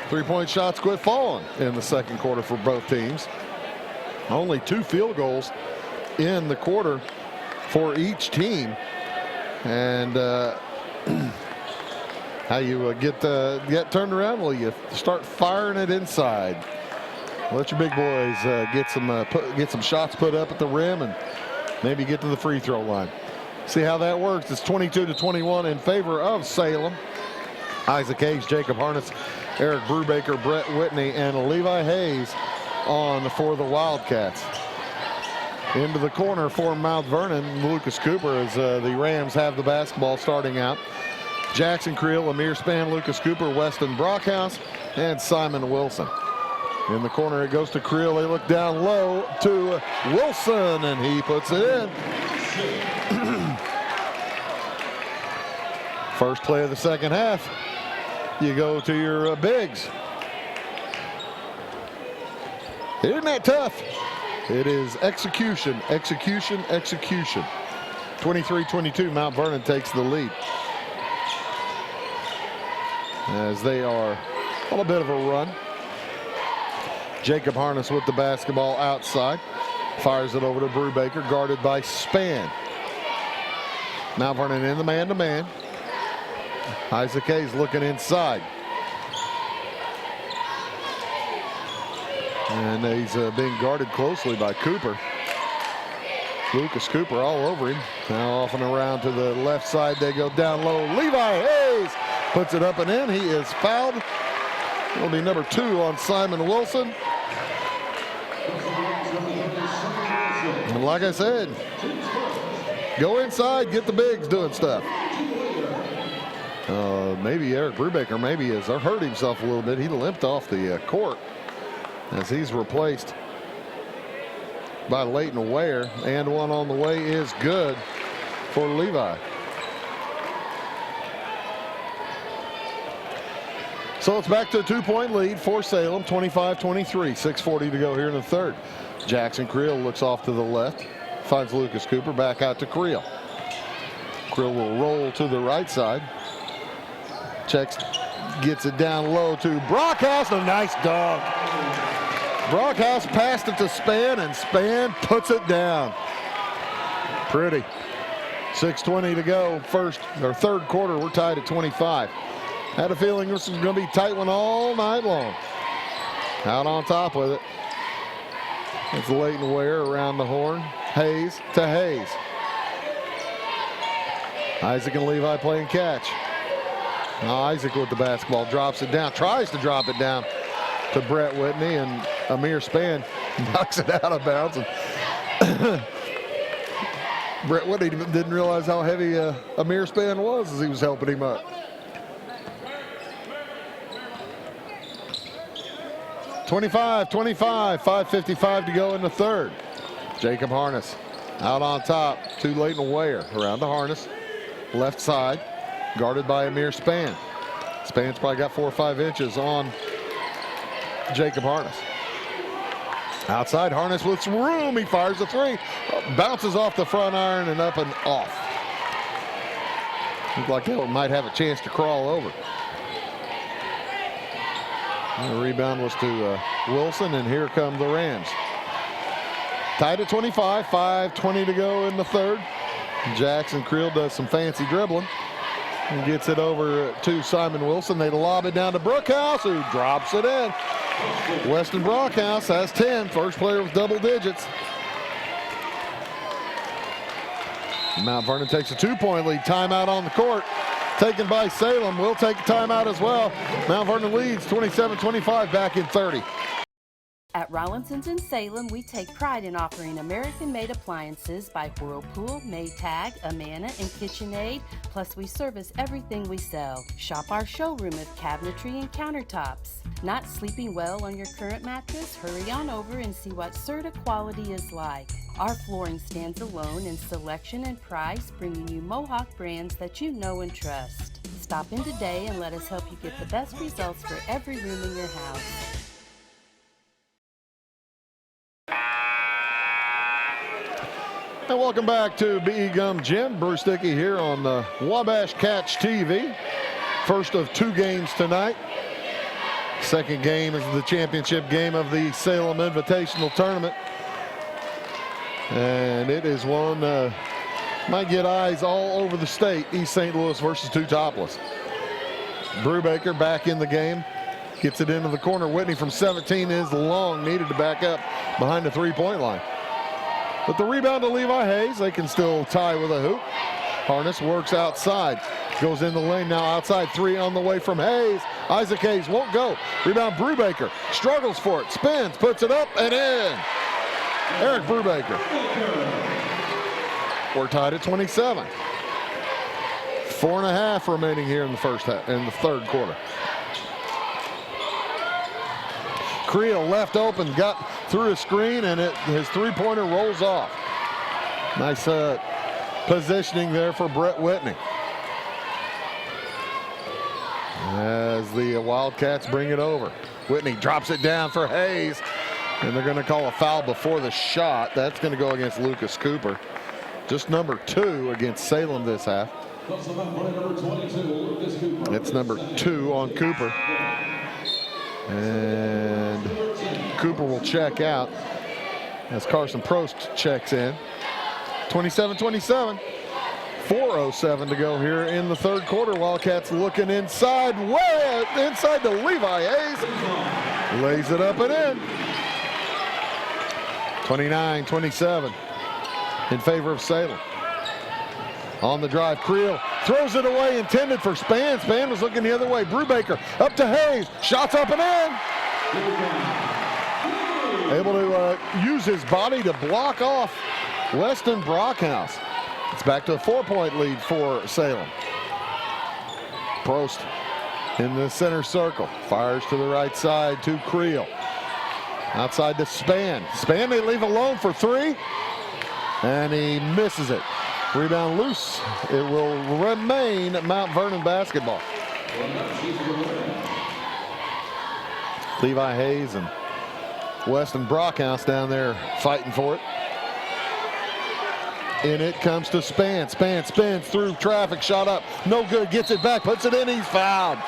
Three-point shots quit falling in the second quarter for both teams. Only 2 field goals in the quarter for each team. And how you get turned around? Well, you start firing it inside. Let your big boys get some shots put up at the rim and maybe get to the free throw line. See how that works. It's 22-21 in favor of Salem. Isaac Hayes, Jacob Harness, Eric Brubaker, Brett Whitney, and Levi Hayes on for the Wildcats. Into the corner for Mount Vernon, Lucas Cooper, as the Rams have the basketball starting out. Jackson Creel, Amir Span, Lucas Cooper, Weston Brockhouse, and Simon Wilson. In the corner, it goes to Creel. They look down low to Wilson, and he puts it in. First play of the second half. You go to your bigs. Isn't that tough? It is execution, execution, execution. 23-22, Mount Vernon takes the lead. As they are on a bit of a run. Jacob Harness with the basketball outside. Fires it over to Brubaker, guarded by Span. Mount Vernon in the man-to-man. Isaac Hayes looking inside. And he's being guarded closely by Cooper. Lucas Cooper all over him. Now off and around to the left side. They go down low. Levi Hayes puts it up and in. He is fouled. It'll be number 2 on Simon Wilson. And like I said, go inside, get the bigs doing stuff. Maybe Eric Brubaker maybe has hurt himself a little bit. He limped off the court as he's replaced by Leighton Ware, and one on the way is good for Levi. So it's back to a 2-point lead for Salem, 25-23, 6:40 to go here in the third. Jackson Creel looks off to the left, finds Lucas Cooper, back out to Creel. Creel will roll to the right side. Checks, gets it down low to Brockhouse, a nice dunk. Brockhouse passed it to Span, and Span puts it down. Pretty. 6:20 to go, third quarter. We're tied at 25. Had a feeling this was going to be a tight one all night long. Out on top with it. It's Leighton Ware around the horn. Hayes to Hayes. Isaac and Levi playing catch. Now Isaac with the basketball, drops it down, tries to drop it down to Brett Whitney, and Amir Span knocks it out of bounds. And Brett Whitney didn't realize how heavy Amir Span was as he was helping him up. 25-25, 5:55 to go in the third. Jacob Harness out on top to Leighton Ware around the Harness. Left side, guarded by Amir Span. Span's probably got 4 or 5 inches on Jacob Harness. Outside, Harness with some room. He fires a 3. Bounces off the front iron and up and off. Looks like that might have a chance to crawl over. And the rebound was to Wilson, and here come the Rams. Tied at 25, 5:20 to go in the third. Jackson Creel does some fancy dribbling and gets it over to Simon Wilson. They lob it down to Brookhouse, who drops it in. Weston Brockhouse has 10, first player with double digits. Mount Vernon takes a 2-point lead. Timeout on the court taken by Salem. We'll take a timeout as well. Mount Vernon leads 27-25, back in 30. At Rollinson's in Salem, we take pride in offering American-made appliances by Whirlpool, Maytag, Amana, and KitchenAid. Plus, we service everything we sell. Shop our showroom of cabinetry and countertops. Not sleeping well on your current mattress? Hurry on over and see what Serta quality is like. Our flooring stands alone in selection and price, bringing you Mohawk brands that you know and trust. Stop in today and let us help you get the best results for every room in your house. And welcome back to B.E. Gum Gym. Bruce Dickey here on Wabash Catch TV. First of 2 games tonight. Second game is the championship game of the Salem Invitational Tournament. And it is one might get eyes all over the state. East St. Louis versus Two Topless. Brubaker back in the game. Gets it into the corner. Whitney from 17 is long. Needed to back up behind the 3-point line. But the rebound to Levi Hayes. They can still tie with a hoop. Harness works outside. Goes in the lane now outside. 3 on the way from Hayes. Isaac Hayes won't go. Rebound Brubaker. Struggles for it. Spins. Puts it up and in. Eric Brubaker. We're tied at 27. 4.5 remaining here in the third quarter. Creel left open, got through a screen, and his 3-pointer rolls off. Nice positioning there for Brett Whitney. As the Wildcats bring it over. Whitney drops it down for Hayes, and they're going to call a foul before the shot. That's going to go against Lucas Cooper. Just number 2 against Salem this half. It's number 2 on Cooper. And Cooper will check out as Carson Prost checks in. 27-27. 4:07 to go here in the third quarter. Wildcats looking inside, way inside to Levi Hayes. Lays it up and in. 29-27 in favor of Salem. On the drive, Creel throws it away, intended for Spann. Spann was looking the other way. Brubaker up to Hayes. Shots up and in. Able to use his body to block off Weston Brockhouse. It's back to a 4-point lead for Salem. Prost in the center circle. Fires to the right side to Creel. Outside to Spann. Spann they leave alone for 3. And he misses it. Rebound loose. It will remain Mount Vernon basketball. Levi Hayes and Weston Brockhouse down there fighting for it. In it comes to Spann. Spann spins through traffic. Shot up. No good. Gets it back. Puts it in. He's fouled.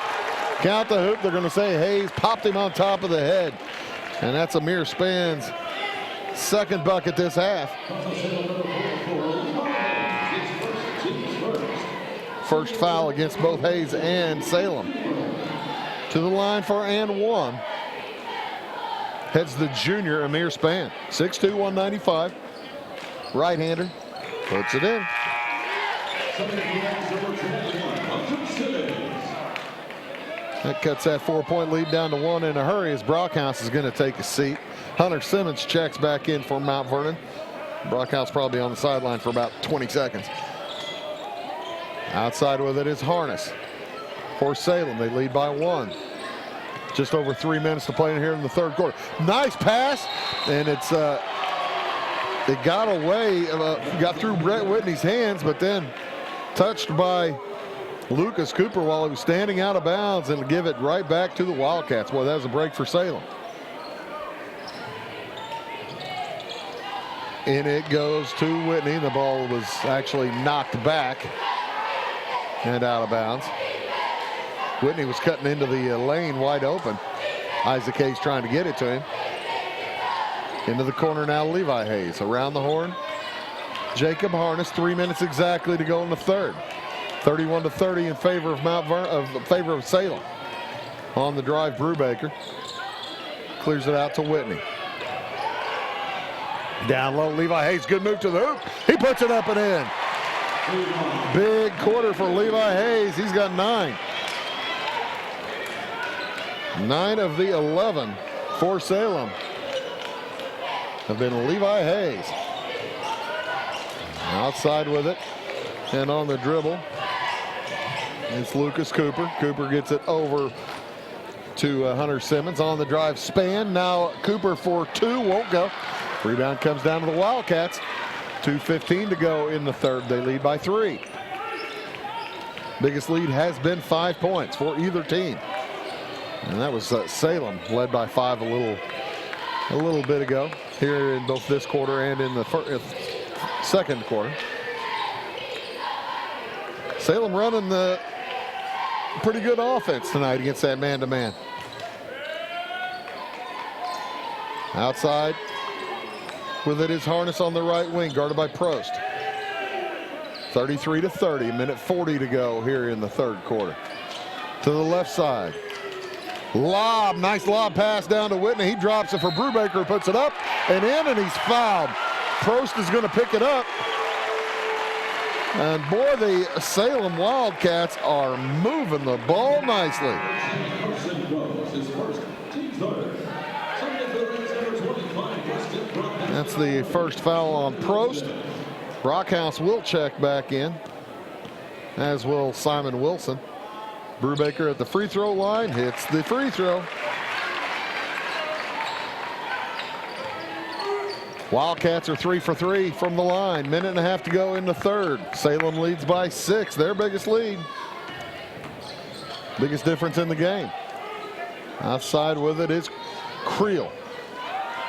Count the hoop. They're going to say Hayes popped him on top of the head. And that's Amir Spann's second bucket this half. First foul against both Hayes and Salem. To the line for and 1. Heads the junior Amir Spann. 6'2", 195. Right-hander. Puts it in. That cuts that 4-point lead down to 1 in a hurry as Brockhouse is going to take a seat. Hunter Simmons checks back in for Mount Vernon. Brockhouse probably on the sideline for about 20 seconds. Outside with it is Harness for Salem. They lead by 1. Just over 3 minutes to play here in the third quarter. Nice pass, and it got away, got through Brett Whitney's hands, but then touched by Lucas Cooper while he was standing out of bounds, and give it right back to the Wildcats. Well, that was a break for Salem. And it goes to Whitney. The ball was actually knocked back and out of bounds. Whitney was cutting into the lane wide open. Isaac Hayes trying to get it to him. Into the corner now, Levi Hayes. Around the horn, Jacob Harness. 3 minutes exactly to go in the third. 31-30 in favor of favor of Salem. On the drive, Brubaker clears it out to Whitney. Down low, Levi Hayes. Good move to the hoop. He puts it up and in. Big quarter for Levi Hayes. He's got 9. 9 of the 11 for Salem have been Levi Hayes. Outside with it. And on the dribble, it's Lucas Cooper. Cooper gets it over to Hunter Simmons. On the drive, Spann. Now Cooper for 2. Won't go. Rebound comes down to the Wildcats. 2:15 to go in the third. They lead by 3. Biggest lead has been 5 points for either team. And that was Salem led by 5 a little bit ago here in both this quarter and in the second quarter. Salem running the pretty good offense tonight against that man-to-man. Outside with it is Harness on the right wing, guarded by Prost. 33-30, a minute 40 to go here in the third quarter. To the left side. Lob, nice lob pass down to Whitney. He drops it for Brubaker, puts it up and in, and he's fouled. Prost is going to pick it up. And boy, the Salem Wildcats are moving the ball nicely. That's the first foul on Prost. Brockhouse will check back in, as will Simon Wilson. Brubaker at the free throw line hits the free throw. Wildcats are 3 for 3 from the line. Minute and a half to go in the third. Salem leads by 6, their biggest lead. Biggest difference in the game. Outside with it is Creel.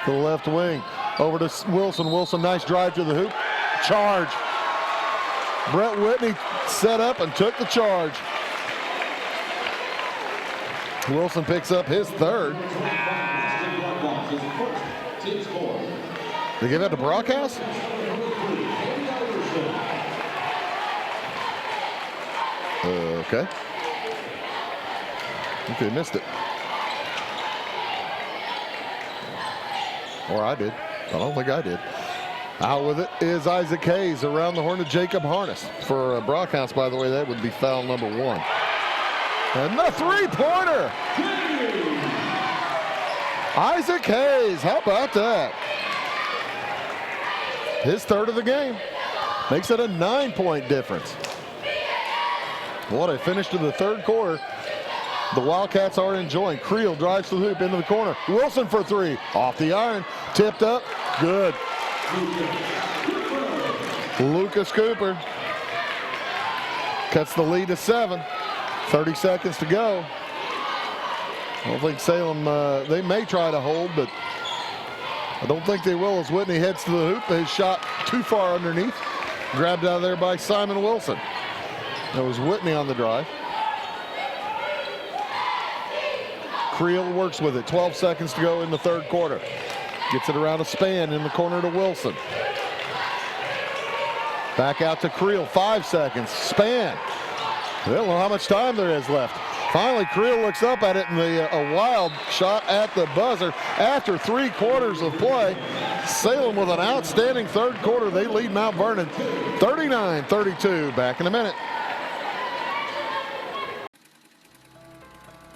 To the left wing. Over to Wilson. Wilson, nice drive to the hoop. Charge. Brett Whitney set up and took the charge. Wilson picks up his third. They give that to Brockhouse? Okay. Okay, missed it. Or I did. I don't think I did. Out with it is Isaac Hayes around the horn to Jacob Harness. For Brockhouse, by the way, that would be foul number 1. And the three-pointer. Isaac Hayes, how about that? His third of the game. Makes it a 9-point difference. What a finish to the third quarter. The Wildcats are enjoying. Creel drives to the hoop into the corner. Wilson for 3. Off the iron. Tipped up. Good. Lucas Cooper cuts the lead to 7. 30 seconds to go. I don't think Salem, they may try to hold, but I don't think they will as Whitney heads to the hoop. His shot too far underneath. Grabbed out of there by Simon Wilson. That was Whitney on the drive. Creel works with it. 12 seconds to go in the third quarter. Gets it around a span in the corner to Wilson. Back out to Creel. 5 seconds. Span. I don't know how much time there is left. Finally, Creel looks up at it, and a wild shot at the buzzer. After 3 quarters of play, Salem with an outstanding third quarter. They lead Mount Vernon 39-32. Back in a minute.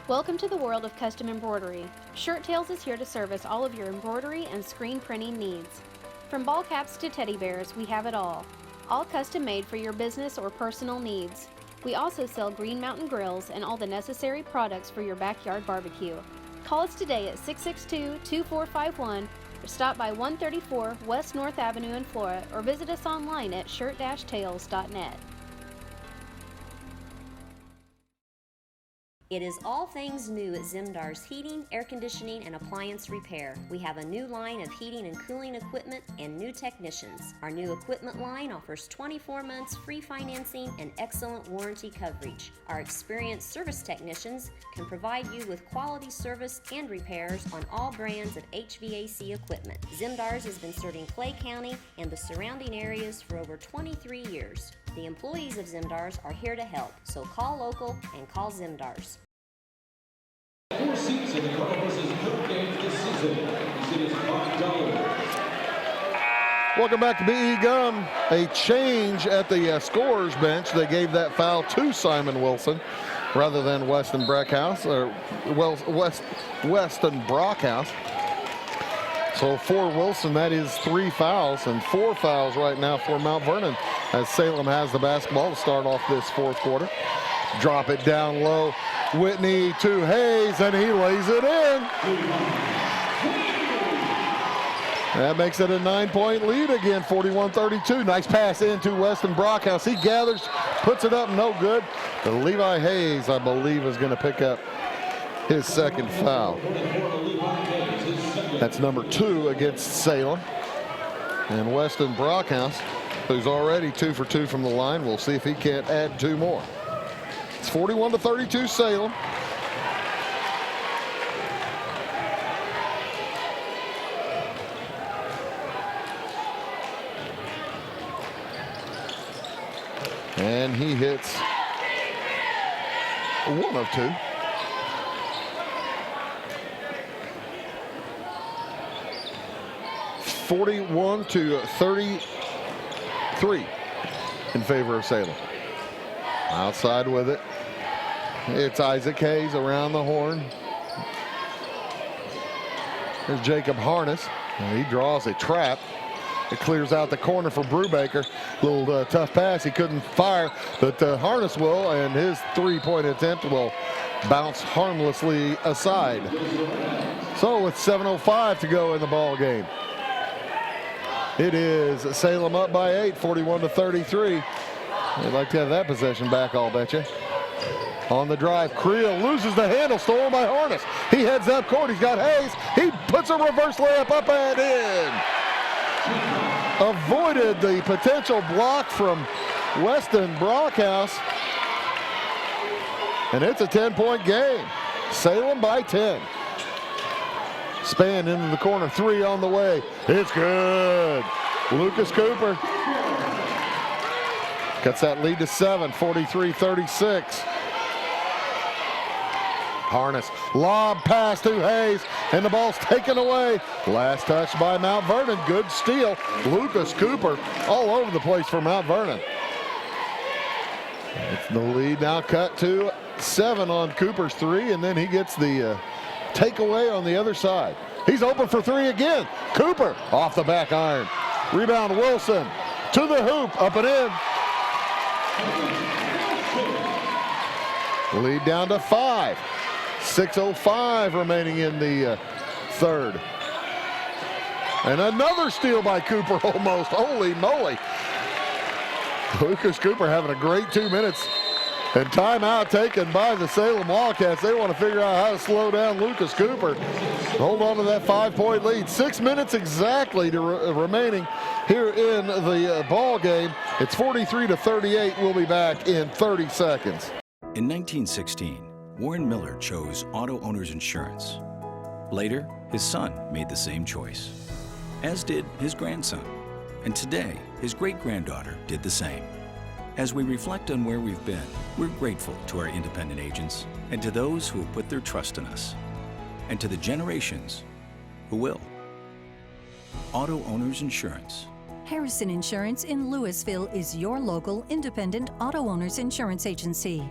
Welcome to the world of custom embroidery. Shirt Tales is here to service all of your embroidery and screen printing needs. From ball caps to teddy bears, we have it all. All custom made for your business or personal needs. We also sell Green Mountain grills and all the necessary products for your backyard barbecue. Call us today at 662-2451 or stop by 134 West North Avenue in Flora or visit us online at shirt-tales.net. It is all things new at Zimdar's Heating, Air Conditioning, and Appliance Repair. We have a new line of heating and cooling equipment and new technicians. Our new equipment line offers 24 months free financing and excellent warranty coverage. Our experienced service technicians can provide you with quality service and repairs on all brands of HVAC equipment. Zimdar's has been serving Clay County and the surrounding areas for over 23 years. The employees of Zimdar's are here to help, so call local and call Zimdar's. 4 seats in the Cardinal versus Cook games this season. It is $5. Welcome back to BE Gum. A change at the scorer's bench. They gave that foul to Simon Wilson rather than Weston Brockhouse. Weston Brockhouse. So for Wilson, that is 3 fouls and 4 fouls right now for Mount Vernon as Salem has the basketball to start off this fourth quarter. Drop it down low. Whitney to Hayes, and he lays it in. That makes it a 9-point lead again, 41-32. Nice pass into Weston Brockhouse. He gathers, puts it up, no good. But Levi Hayes, I believe, is going to pick up his second foul. That's number 2 against Salem. And Weston Brockhouse who's already 2 for 2 from the line. We'll see if he can't add 2 more. It's 41-32 Salem. And he hits 1 of 2. (41-33) in favor of Salem. Outside with it. It's Isaac Hayes around the horn. There's Jacob Harness. He draws a trap. It clears out the corner for Brubaker. Little tough pass. He couldn't fire, but Harness will, and his three-point attempt will bounce harmlessly aside. So with 7:05 to go in the ball game, it is Salem up by 8, 41-33. They'd like to have that possession back, I'll bet you. On the drive, Creel loses the handle, stolen by Harness. He heads up court. He's got Hayes. He puts a reverse layup up and in. Avoided the potential block from Weston Brockhouse. And it's a 10-point game. Salem by 10. Span into the corner, 3 on the way. It's good. Lucas Cooper cuts that lead to 7, 43-36. Harness, lob pass to Hayes, and the ball's taken away. Last touch by Mount Vernon. Good steal. Lucas Cooper all over the place for Mount Vernon. It's the lead now cut to 7 on Cooper's 3, and then he gets the takeaway on the other side. He's open for 3 again. Cooper off the back iron. Rebound Wilson to the hoop, up and in. Lead down to 5. 6:05 remaining in the third. And another steal by Cooper almost. Holy moly. Lucas Cooper having a great 2 minutes. And timeout taken by the Salem Wildcats. They want to figure out how to slow down Lucas Cooper. Hold on to that 5-point lead. 6 minutes exactly to remaining here in the ball game. It's 43-38. We'll be back in 30 seconds. In 1916, Warren Miller chose Auto Owners Insurance. Later, his son made the same choice, as did his grandson. And today, his great-granddaughter did the same. As we reflect on where we've been, we're grateful to our independent agents and to those who have put their trust in us, and to the generations who will. Auto Owners Insurance. Harrison Insurance in Louisville is your local independent auto owners insurance agency.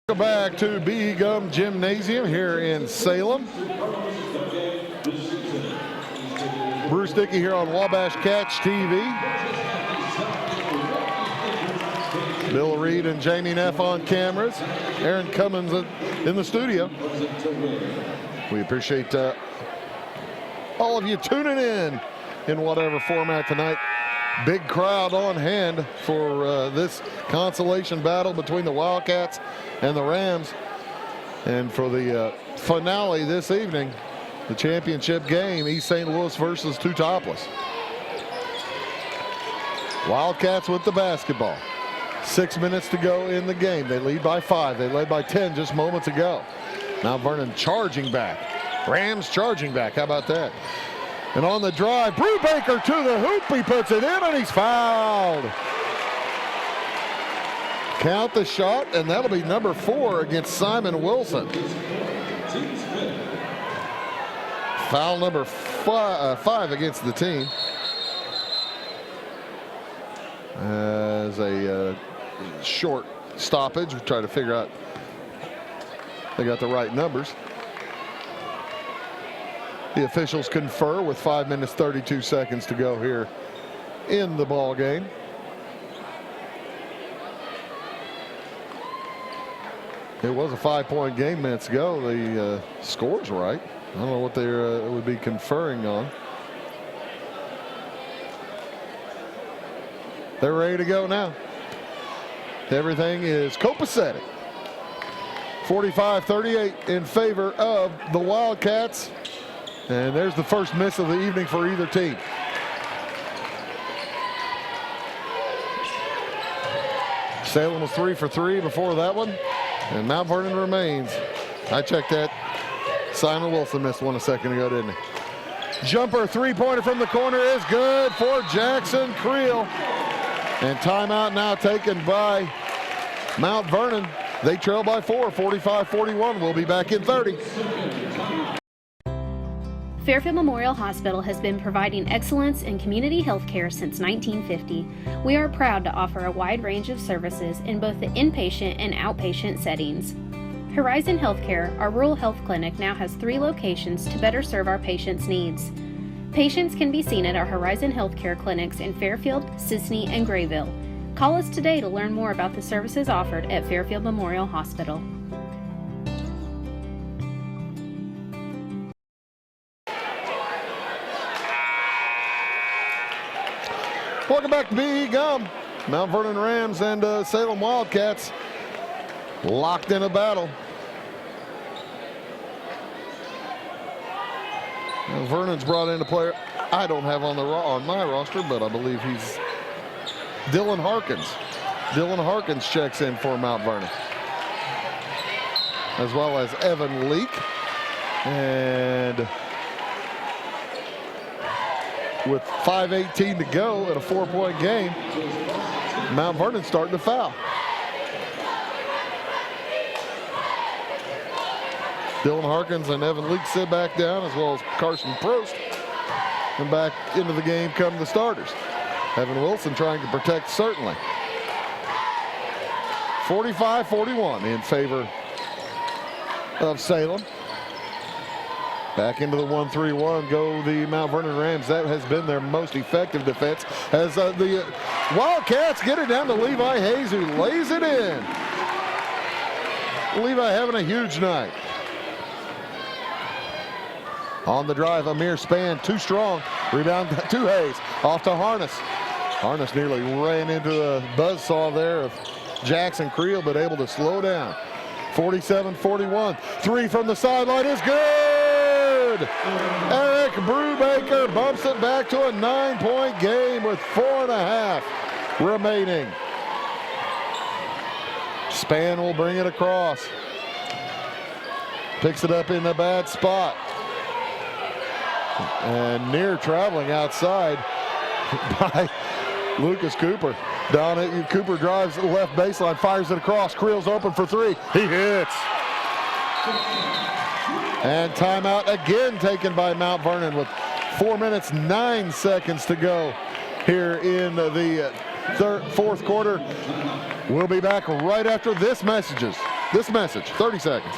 Welcome back to B. Gum Gymnasium here in Salem. Bruce Dickey here on Wabash Catch TV. Bill Reed and Jamie Neff on cameras. Aaron Cummins in the studio. We appreciate all of you tuning in whatever format tonight. Big crowd on hand for this consolation battle between the Wildcats and the Rams. And for the finale this evening, the championship game, East St. Louis versus Two Topless. Wildcats with the basketball. 6 minutes to go in the game. They lead by 5. They led by 10 just moments ago. Now Vernon charging back. Rams charging back. How about that? And on the drive, Brubaker to the hoop. He puts it in, and he's fouled. Count the shot, and that'll be number 4 against Simon Wilson. Foul number 5 against the team. As a short stoppage, we try to figure out they got the right numbers. The officials confer with 5 minutes 32 seconds to go here in the ball game. It was a 5-point game minutes ago. The score's right. I don't know what they would be conferring on. They're ready to go now. Everything is copacetic. 45-38 in favor of the Wildcats. And there's the first miss of the evening for either team. Salem was 3 for 3 before that one, and Mount Vernon remains. I checked that. Simon Wilson missed one a second ago, didn't he? Jumper three-pointer from the corner is good for Jackson Creel. And timeout now taken by Mount Vernon. They trail by 4, 45-41. We'll be back in 30. Fairfield Memorial Hospital has been providing excellence in community health care since 1950. We are proud to offer a wide range of services in both the inpatient and outpatient settings. Horizon Healthcare, our rural health clinic, now has 3 locations to better serve our patients' needs. Patients can be seen at our Horizon Healthcare clinics in Fairfield, Sisney, and Grayville. Call us today to learn more about the services offered at Fairfield Memorial Hospital. Welcome back to BE Gum. Mount Vernon Rams and Salem Wildcats locked in a battle. Now Vernon's brought in a player I don't have on my roster, but I believe he's Dylan Harkins. Dylan Harkins checks in for Mount Vernon, as well as Evan Leak. And with 5:18 to go in a 4-point game, Mount Vernon starting to foul. Dylan Harkins and Evan Leak sit back down, as well as Carson Prost. And back into the game come the starters. Evan Wilson trying to protect, certainly. 45-41 in favor of Salem. Back into the 1-3-1 go the Mount Vernon Rams. That has been their most effective defense, as the Wildcats get it down to Levi Hayes, who lays it in. Levi having a huge night. On the drive, Amir Spann, too strong. Rebound to Hayes, off to Harness. Harness nearly ran into a buzzsaw there of Jackson Creel, but able to slow down. 47-41, 3 from the sideline is good! Eric Brubaker bumps it back to a 9-point game with 4.5 remaining. Spann will bring it across. Picks it up in a bad spot. And near traveling outside by Lucas Cooper. Down it, Cooper drives the left baseline, fires it across. Creel's open for 3. He hits. And timeout again taken by Mount Vernon with 4 minutes, 9 seconds to go here in the fourth quarter. We'll be back right after this message, 30 seconds.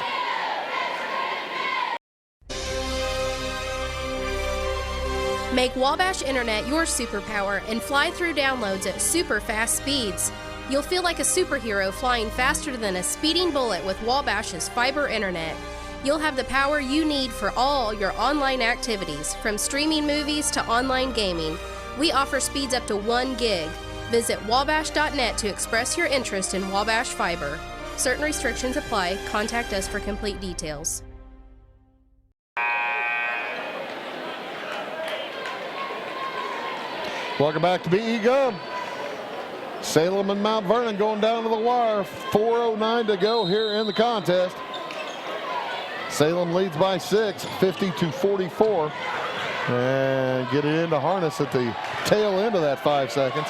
Make Wabash Internet your superpower and fly through downloads at super fast speeds. You'll feel like a superhero flying faster than a speeding bullet with Wabash's fiber internet. You'll have the power you need for all your online activities, from streaming movies to online gaming. We offer speeds up to 1 gig. Visit wabash.net to express your interest in Wabash Fiber. Certain restrictions apply. Contact us for complete details. Welcome back to BE Gum. Salem and Mount Vernon going down to the wire. 4:09 to go here in the contest. Salem leads by 6, 50-44. And get it into Harness at the tail end of that 5 seconds.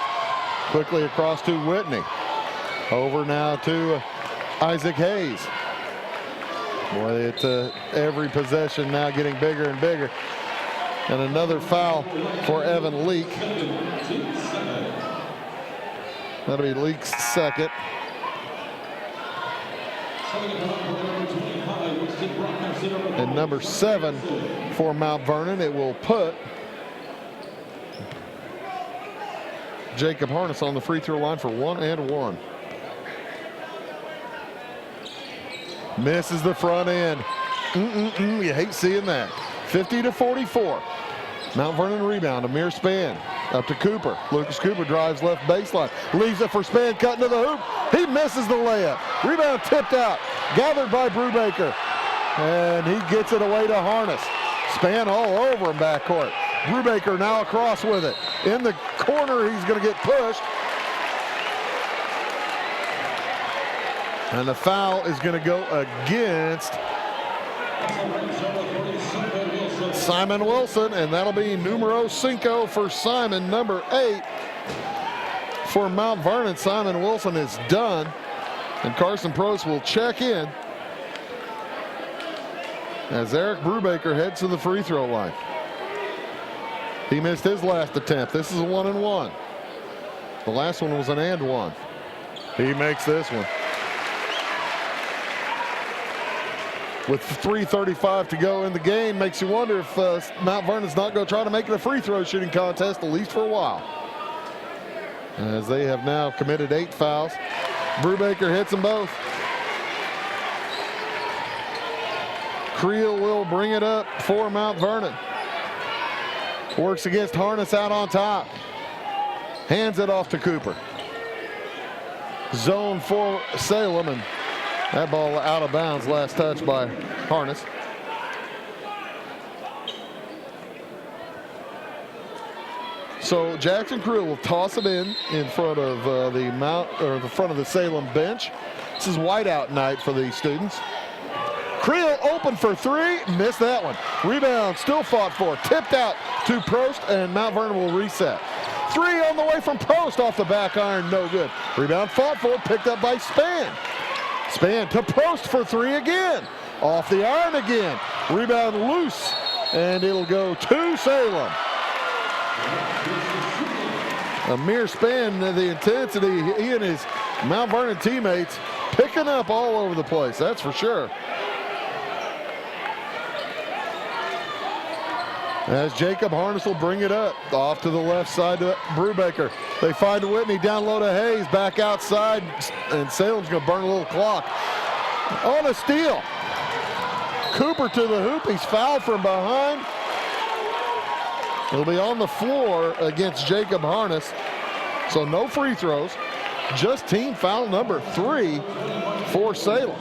Quickly across to Whitney. Over now to Isaac Hayes. Boy, it's every possession now getting bigger and bigger. And another foul for Evan Leak. That'll be Leak's second. And number 7 for Mount Vernon. It will put Jacob Harness on the free throw line for 1 and 1. Misses the front end. You hate seeing that. 50-44. Mount Vernon rebound. Amir Spann up to Cooper. Lucas Cooper drives left baseline. Leaves it for Spann, cutting to the hoop. He misses the layup. Rebound tipped out. Gathered by Brubaker. And he gets it away to Harness. Spann all over him backcourt. Brubaker now across with it. In the corner, he's going to get pushed. And the foul is going to go against Simon Wilson, and that'll be numero 5 for Simon, number 8 for Mount Vernon. Simon Wilson is done, and Carson Prost will check in as Eric Brubaker heads to the free throw line. He missed his last attempt. This is a 1-and-1. The last one was an and-one. He makes this one. With 3:35 to go in the game, makes you wonder if Mount Vernon's not going to try to make it a free throw shooting contest, at least for a while, as they have now committed 8 fouls. Brubaker hits them both. Creel will bring it up for Mount Vernon. Works against Harness out on top. Hands it off to Cooper. Zone for Salem, and that ball out of bounds, last touch by Harness. So Jackson Creel will toss it in front of the front of the Salem bench. This is whiteout night for these students. Creel open for 3, missed that one. Rebound still fought for, tipped out to Prost, and Mount Vernon will reset. 3 on the way from Prost off the back iron, no good. Rebound fought for, picked up by Spann. Spann to Prost for 3 again. Off the iron again. Rebound loose, and it'll go to Salem. Amir Spann, the intensity, he and his Mount Vernon teammates picking up all over the place, that's for sure. As Jacob Harness will bring it up off to the left side to Brubaker. They find Whitney down low to Hayes, back outside, and Salem's going to burn a little clock. On a steal. Cooper to the hoop. He's fouled from behind. He'll be on the floor against Jacob Harness. So no free throws. Just team foul number 3 for Salem.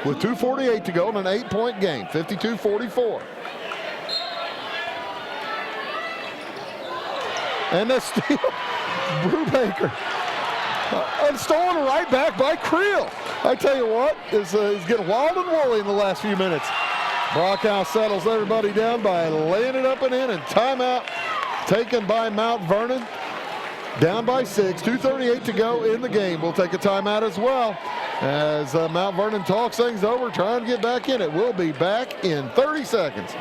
With 2:48 to go in an 8-point game, 52-44. And the steal, Brubaker. And stolen right back by Creel. I tell you what, he's getting wild and woolly in the last few minutes. Brockhouse settles everybody down by laying it up and in, and timeout taken by Mount Vernon. Down by 6, 2:38 to go in the game. We'll take a timeout as well as Mount Vernon talks things over, trying to get back in it. We'll be back in 30 seconds.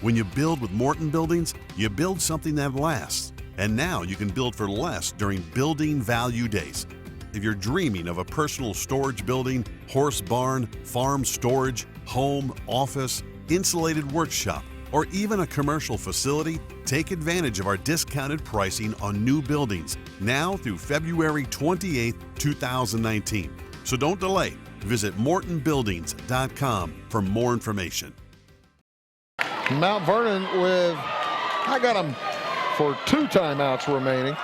When you build with Morton Buildings, you build something that lasts. And now you can build for less during Building Value Days. If you're dreaming of a personal storage building, horse barn, farm storage, home, office, insulated workshop, or even a commercial facility, take advantage of our discounted pricing on new buildings now through February 28, 2019. So don't delay. Visit mortonbuildings.com for more information. Mount Vernon with, I got them for 2 timeouts remaining.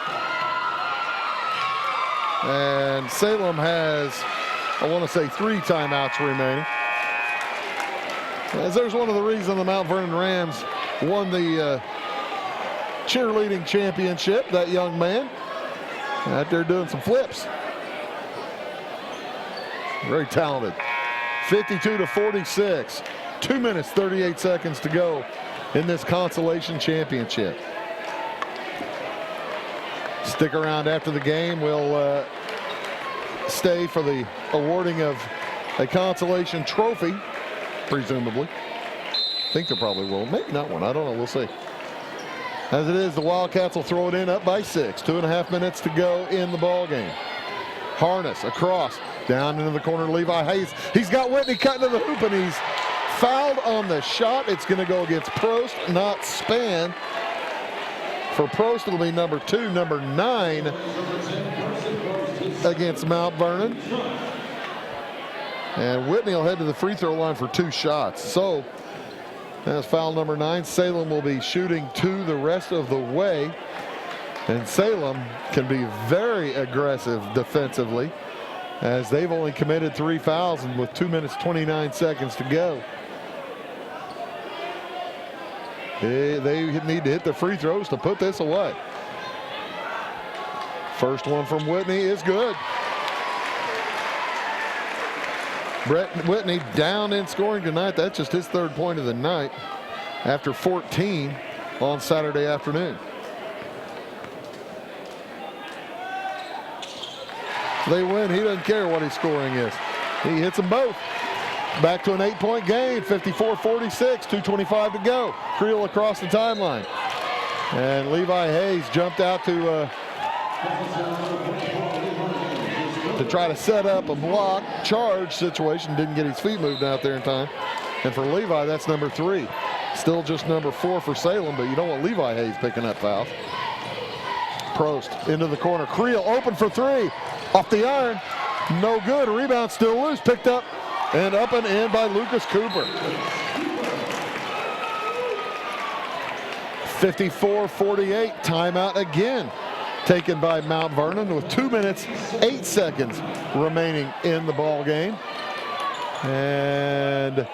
And Salem has, I want to say, 3 timeouts remaining. As there's one of the reasons the Mount Vernon Rams won the cheerleading championship, that young man out there doing some flips. Very talented. 52-46. 2 minutes, 38 seconds to go in this consolation championship. Stick around after the game. We'll stay for the awarding of a consolation trophy, presumably. I think there probably will. Maybe not one. I don't know. We'll see. As it is, the Wildcats will throw it in up by 6. 2.5 minutes to go in the ball game. Harness across, down into the corner. Levi Hayes. He's got Whitney cutting to the hoop, and he's fouled on the shot. It's going to go against Prost, not Spann. For Prost, it'll be number 2, number 9 against Mount Vernon. And Whitney will head to the free throw line for 2 shots. So that's foul number 9. Salem will be shooting 2 the rest of the way. And Salem can be very aggressive defensively, as they've only committed 3 fouls and with 2 minutes, 29 seconds to go. They need to hit the free throws to put this away. First one from Whitney is good. Brett Whitney down in scoring tonight. That's just his 3rd point of the night after 14 on Saturday afternoon. They win. He doesn't care what his scoring is. He hits them both. Back to an 8-point game, 54-46, 2:25 to go. Creel across the timeline. And Levi Hayes jumped out to try to set up a block charge situation. Didn't get his feet moved out there in time. And for Levi, that's number 3. Still just number 4 for Salem, but you don't want Levi Hayes picking up fouls. Prost into the corner. Creel open for 3. Off the iron. No good. Rebound still loose. Picked up and up and in by Lucas Cooper. 54-48. Timeout again taken by Mount Vernon with 2 minutes, 8 seconds remaining in the ball game. And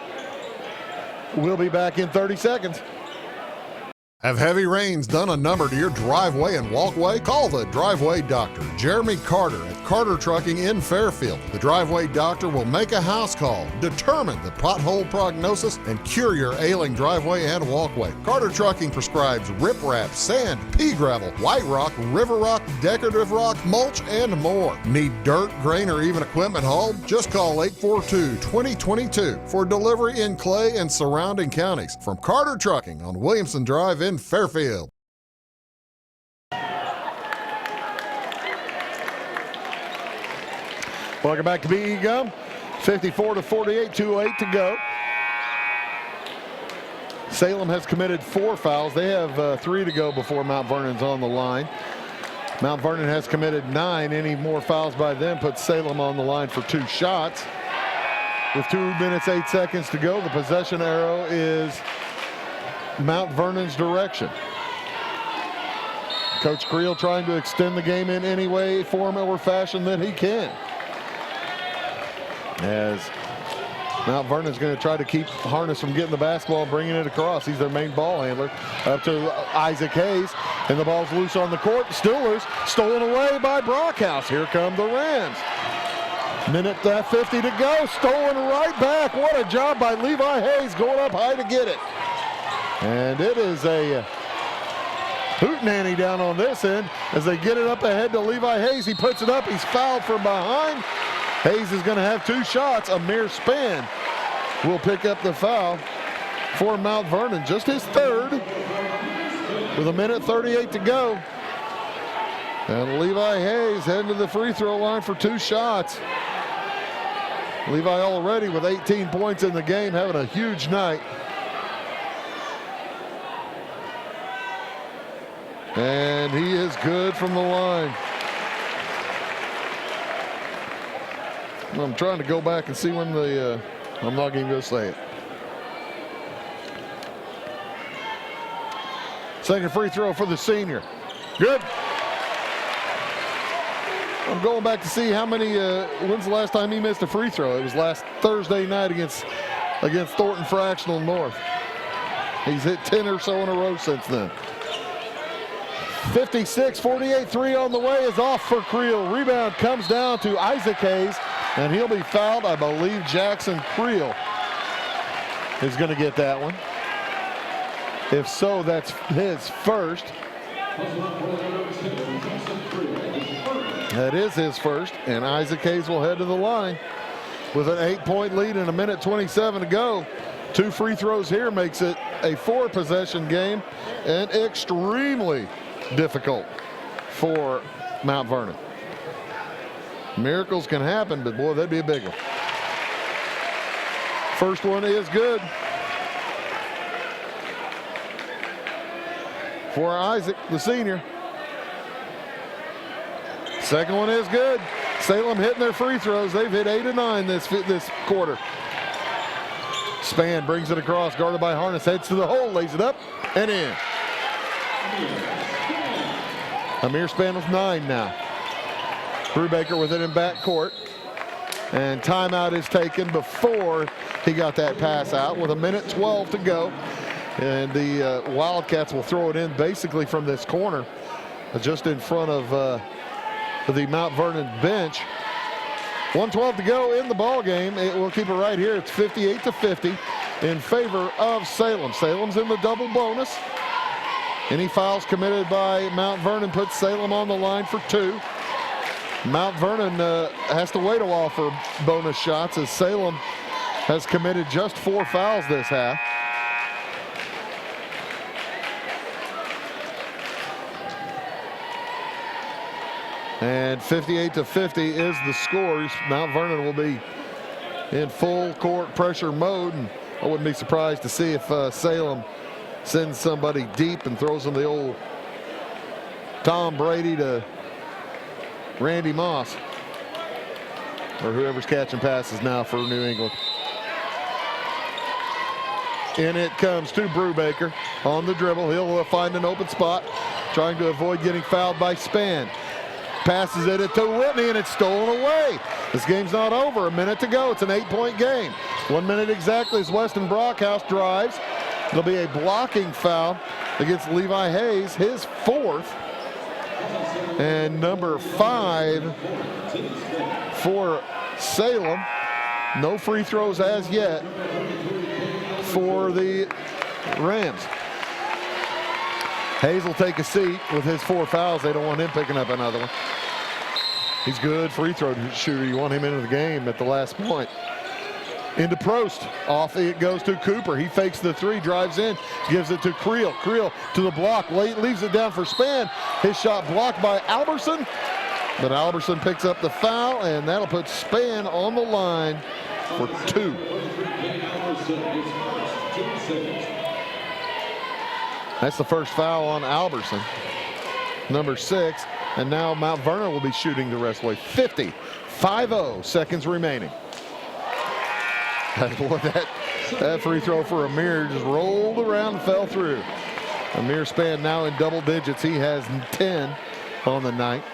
we'll be back in 30 seconds. Have heavy rains done a number to your driveway and walkway? Call the Driveway Doctor, Jeremy Carter at Carter Trucking in Fairfield. The Driveway Doctor will make a house call, determine the pothole prognosis, and cure your ailing driveway and walkway. Carter Trucking prescribes riprap, sand, pea gravel, white rock, river rock, decorative rock, mulch, and more. Need dirt, grain, or even equipment hauled? Just call 842-2022 for delivery in Clay and surrounding counties. From Carter Trucking on Williamson Drive in Fairfield. Welcome back to BE Gum. 54-48, 2:08 to go. Salem has committed 4 fouls. They have 3 to go before Mount Vernon's on the line. Mount Vernon has committed 9. Any more fouls by them puts Salem on the line for 2 shots. With 2 minutes, 8 seconds to go, the possession arrow is Mount Vernon's direction. Coach Creel trying to extend the game in any way, form, or fashion that he can. As Mount Vernon's going to try to keep Harness from getting the basketball and bringing it across. He's their main ball handler. Up to Isaac Hayes, and the ball's loose on the court. Still loose. Stolen away by Brockhouse. Here come the Rams. Minute 50 to go. Stolen right back. What a job by Levi Hayes going up high to get it. And it is a hootenanny down on this end as they get it up ahead to Levi Hayes. He puts it up. He's fouled from behind. Hayes is going to have 2 shots. Amir Span will pick up the foul for Mount Vernon. Just his 3rd with 1:38 to go. And Levi Hayes heading to the free throw line for 2 shots. Levi already with 18 points in the game, having a huge night. And he is good from the line. I'm trying to go back and see when the, I'm not even going to say it. Second free throw for the senior. Good. I'm going back to see how many, when's the last time he missed a free throw? It was last Thursday night against Thornton Fractional North. He's hit 10 or so in a row since then. 56-48, 3 on the way is off for Creel. Rebound comes down to Isaac Hayes, and he'll be fouled. I believe Jackson Creel is going to get that one. If so, that's his first. That is his first, and Isaac Hayes will head to the line with an 8-point lead and 1:27 to go. 2 free throws here makes it a 4-possession game and extremely difficult for Mount Vernon. Miracles can happen, but boy, that'd be a big one. First one is good for Isaac, the senior. Second one is good. Salem hitting their free throws. They've hit 8 of 9 this quarter. Span brings it across, guarded by Harness, heads to the hole, lays it up and in. Amir Span with 9 now. Brubaker with it in back court. And timeout is taken before he got that pass out with 1:12 to go. And the Wildcats will throw it in basically from this corner, just in front of the Mount Vernon bench. 1:12 to go in the ball game. We'll keep it right here. It's 58-50 in favor of Salem. Salem's in the double bonus. Any fouls committed by Mount Vernon puts Salem on the line for 2. Mount Vernon has to wait a while for bonus shots as Salem has committed just 4 fouls this half. And 58-50 is the score. Mount Vernon will be in full court pressure mode, and I wouldn't be surprised to see if Salem sends somebody deep and throws them the old Tom Brady to Randy Moss, or whoever's catching passes now for New England. In it comes to Brubaker on the dribble. He'll find an open spot, trying to avoid getting fouled by Spann. Passes it to Whitney, and it's stolen away. This game's not over. A minute to go. It's an 8-point game. 1 minute exactly as Weston Brockhouse drives. There'll be a blocking foul against Levi Hayes, his 4th. And number 5 for Salem. No free throws as yet for the Rams. Hayes will take a seat with his 4 fouls. They don't want him picking up another one. He's good free throw shooter. You want him into the game at the last point. Into Prost. Off it goes to Cooper. He fakes the 3, drives in, gives it to Creel. Creel to the block, leaves it down for Spann. His shot blocked by Alberson, but Alberson picks up the foul, and that'll put Spann on the line for 2. That's the first foul on Alberson, number 6. And now Mount Vernon will be shooting the rest away. 50 seconds remaining. That free throw for Amir just rolled around and fell through. Amir Spann now in double digits. He has 10 on the night.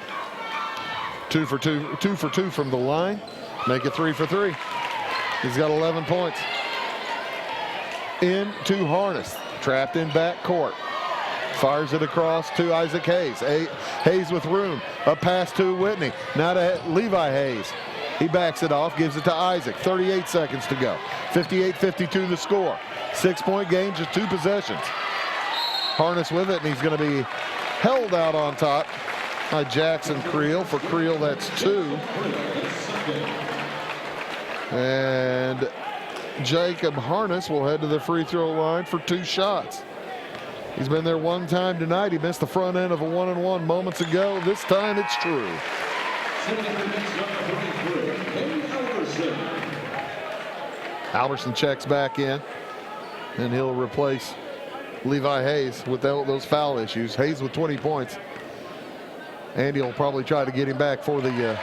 2 for 2 from the line. Make it 3 for 3. He's got 11 points. Into Harness. Trapped in back court. Fires it across to Isaac Hayes. Hayes with room. A pass to Whitney. Now to Levi Hayes. He backs it off, gives it to Isaac. 38 seconds to go. 58-52 the score. 6-point game, just 2 possessions. Harness with it, and he's going to be held out on top by Jackson Creel. For Creel, that's 2. And Jacob Harness will head to the free throw line for 2 shots. He's been there 1 time tonight. He missed the front end of a 1-and-1 moments ago. This time it's true. Alberson checks back in, and he'll replace Levi Hayes with those foul issues. Hayes with 20 points. Andy will probably try to get him back for the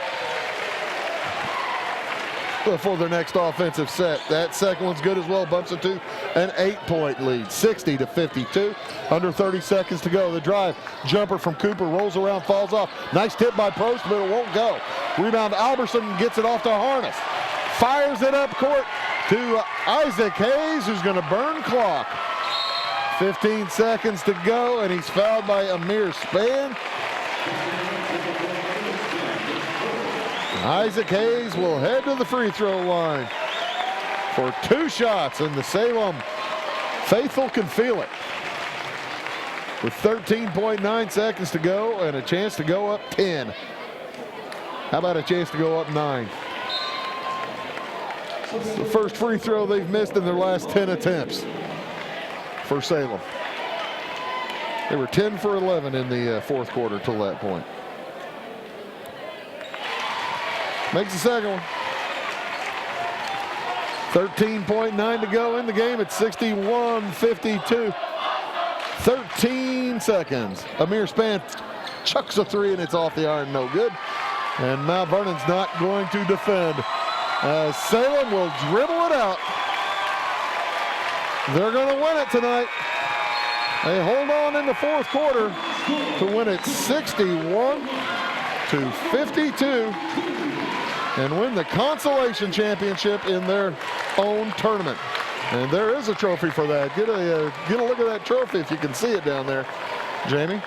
for their next offensive set. That second one's good as well. Bumps it to an 8-point lead, 60-52. Under 30 seconds to go. The drive, jumper from Cooper, rolls around, falls off. Nice tip by Prost, but it won't go. Rebound, Alberson gets it off to Harness. Fires it up court to Isaac Hayes, who's going to burn clock. 15 seconds to go, and he's fouled by Amir Spann. Isaac Hayes will head to the free throw line for 2 shots, and the Salem faithful can feel it. With 13.9 seconds to go and a chance to go up 10. How about a chance to go up 9? It's the first free throw they've missed in their last 10 attempts for Salem. They were 10 for 11 in the 4th quarter till that point. Makes the second one. 13.9 to go in the game. It's 61-52. 13 seconds. Amir Spann chucks a 3, and it's off the iron, no good. And Mount Vernon's not going to defend. Salem will dribble it out. They're going to win it tonight. They hold on in the 4th quarter to win it 61-52 and win the consolation championship in their own tournament. And there is a trophy for that. Get a look at that trophy if you can see it down there, Jamie.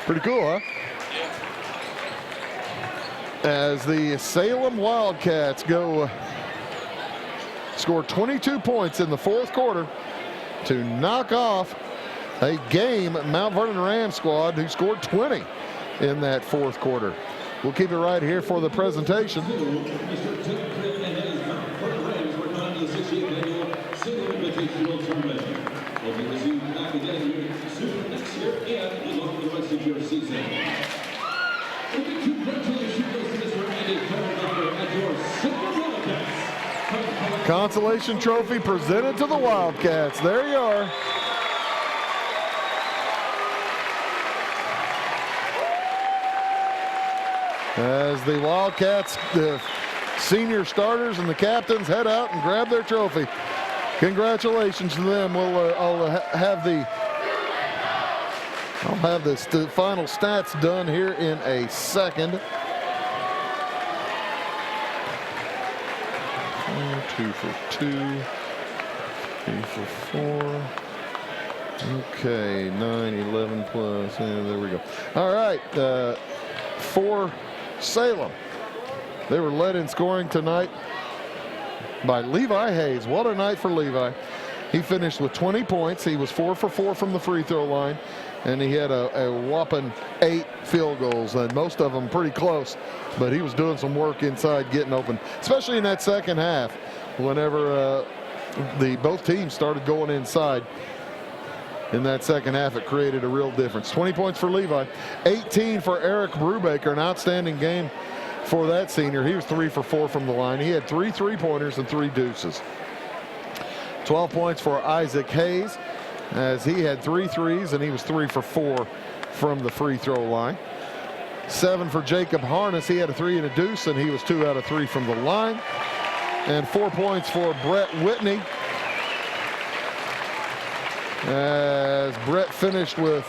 Pretty cool, huh? as the Salem Wildcats score 22 points in the fourth quarter to knock off a game Mount Vernon Rams squad who scored 20 in that fourth quarter. We'll keep it right here for the presentation. Consolation trophy presented to the Wildcats. There you are. As the Wildcats, the senior starters and the captains head out and grab their trophy. Congratulations to them. I'll have the final stats done here in a second. 2 for 2, 3 for 4. Okay, 9, 11 plus. There we go. All right, for Salem, they were led in scoring tonight by Levi Hayes. What a night for Levi. He finished with 20 points. He was 4 for 4 from the free throw line, and he had a whopping 8 field goals, and most of them pretty close, but he was doing some work inside getting open, especially in that second half whenever both teams started going inside. In that second half, it created a real difference. 20 points for Levi, 18 for Eric Brubaker, an outstanding game for that senior. He was 3 for 4 from the line. He had 3 3-pointers and 3 deuces. 12 points for Isaac Hayes, as he had 3 threes and he was 3 for 4 from the free throw line. 7 for Jacob Harness. He had a 3 and a deuce, and he was 2 out of 3 from the line. And 4 points for Brett Whitney, as Brett finished with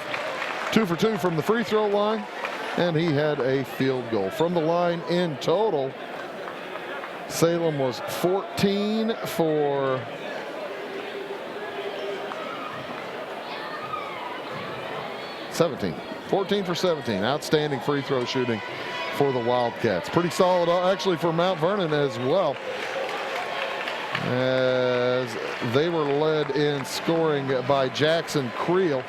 2 for 2 from the free throw line, and he had a field goal. From the line in total, Salem was 14 for 17. 14 for 17. Outstanding free throw shooting for the Wildcats. Pretty solid actually for Mount Vernon as well, as they were led in scoring by Jackson Creel.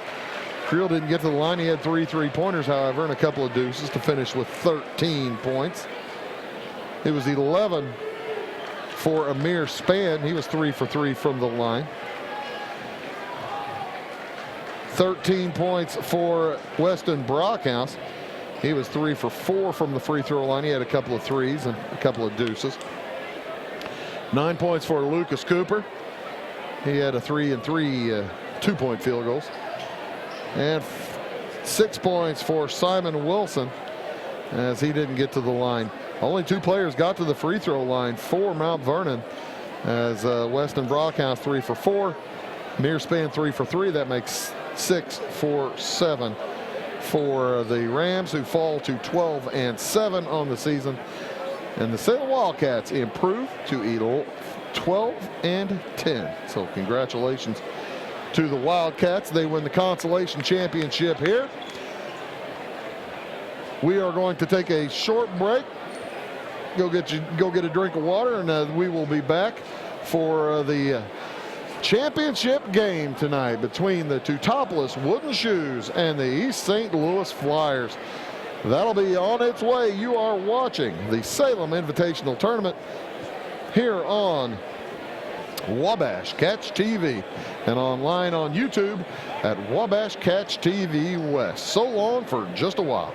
Creel didn't get to the line. He had 3 3-pointers, however, and a couple of deuces to finish with 13 points. It was 11 for Amir Spann. He was 3 for 3 from the line. 13 points for Weston Brockhouse. He was 3 for 4 from the free throw line. He had a couple of threes and a couple of deuces. 9 points for Lucas Cooper. He had a 3 and 3 2-point field goals. And 6 points for Simon Wilson, as he didn't get to the line. Only 2 players got to the free throw line for Mount Vernon, as Weston Brockhouse 3 for 4. Amir Spann 3 for 3. That makes 6 for 7 for the Rams, who fall to 12 and 7 on the season. And the Salem Wildcats improve to 12 and 10. So congratulations to the Wildcats. They win the consolation championship here. We are going to take a short break. Go get a drink of water, and we will be back for the championship game tonight between the Teutopolis Wooden Shoes and the East St. Louis Flyers. That'll be on its way. You are watching the Salem Invitational Tournament here on Wabash Catch TV and online on YouTube at Wabash Catch TV West. So long for just a while.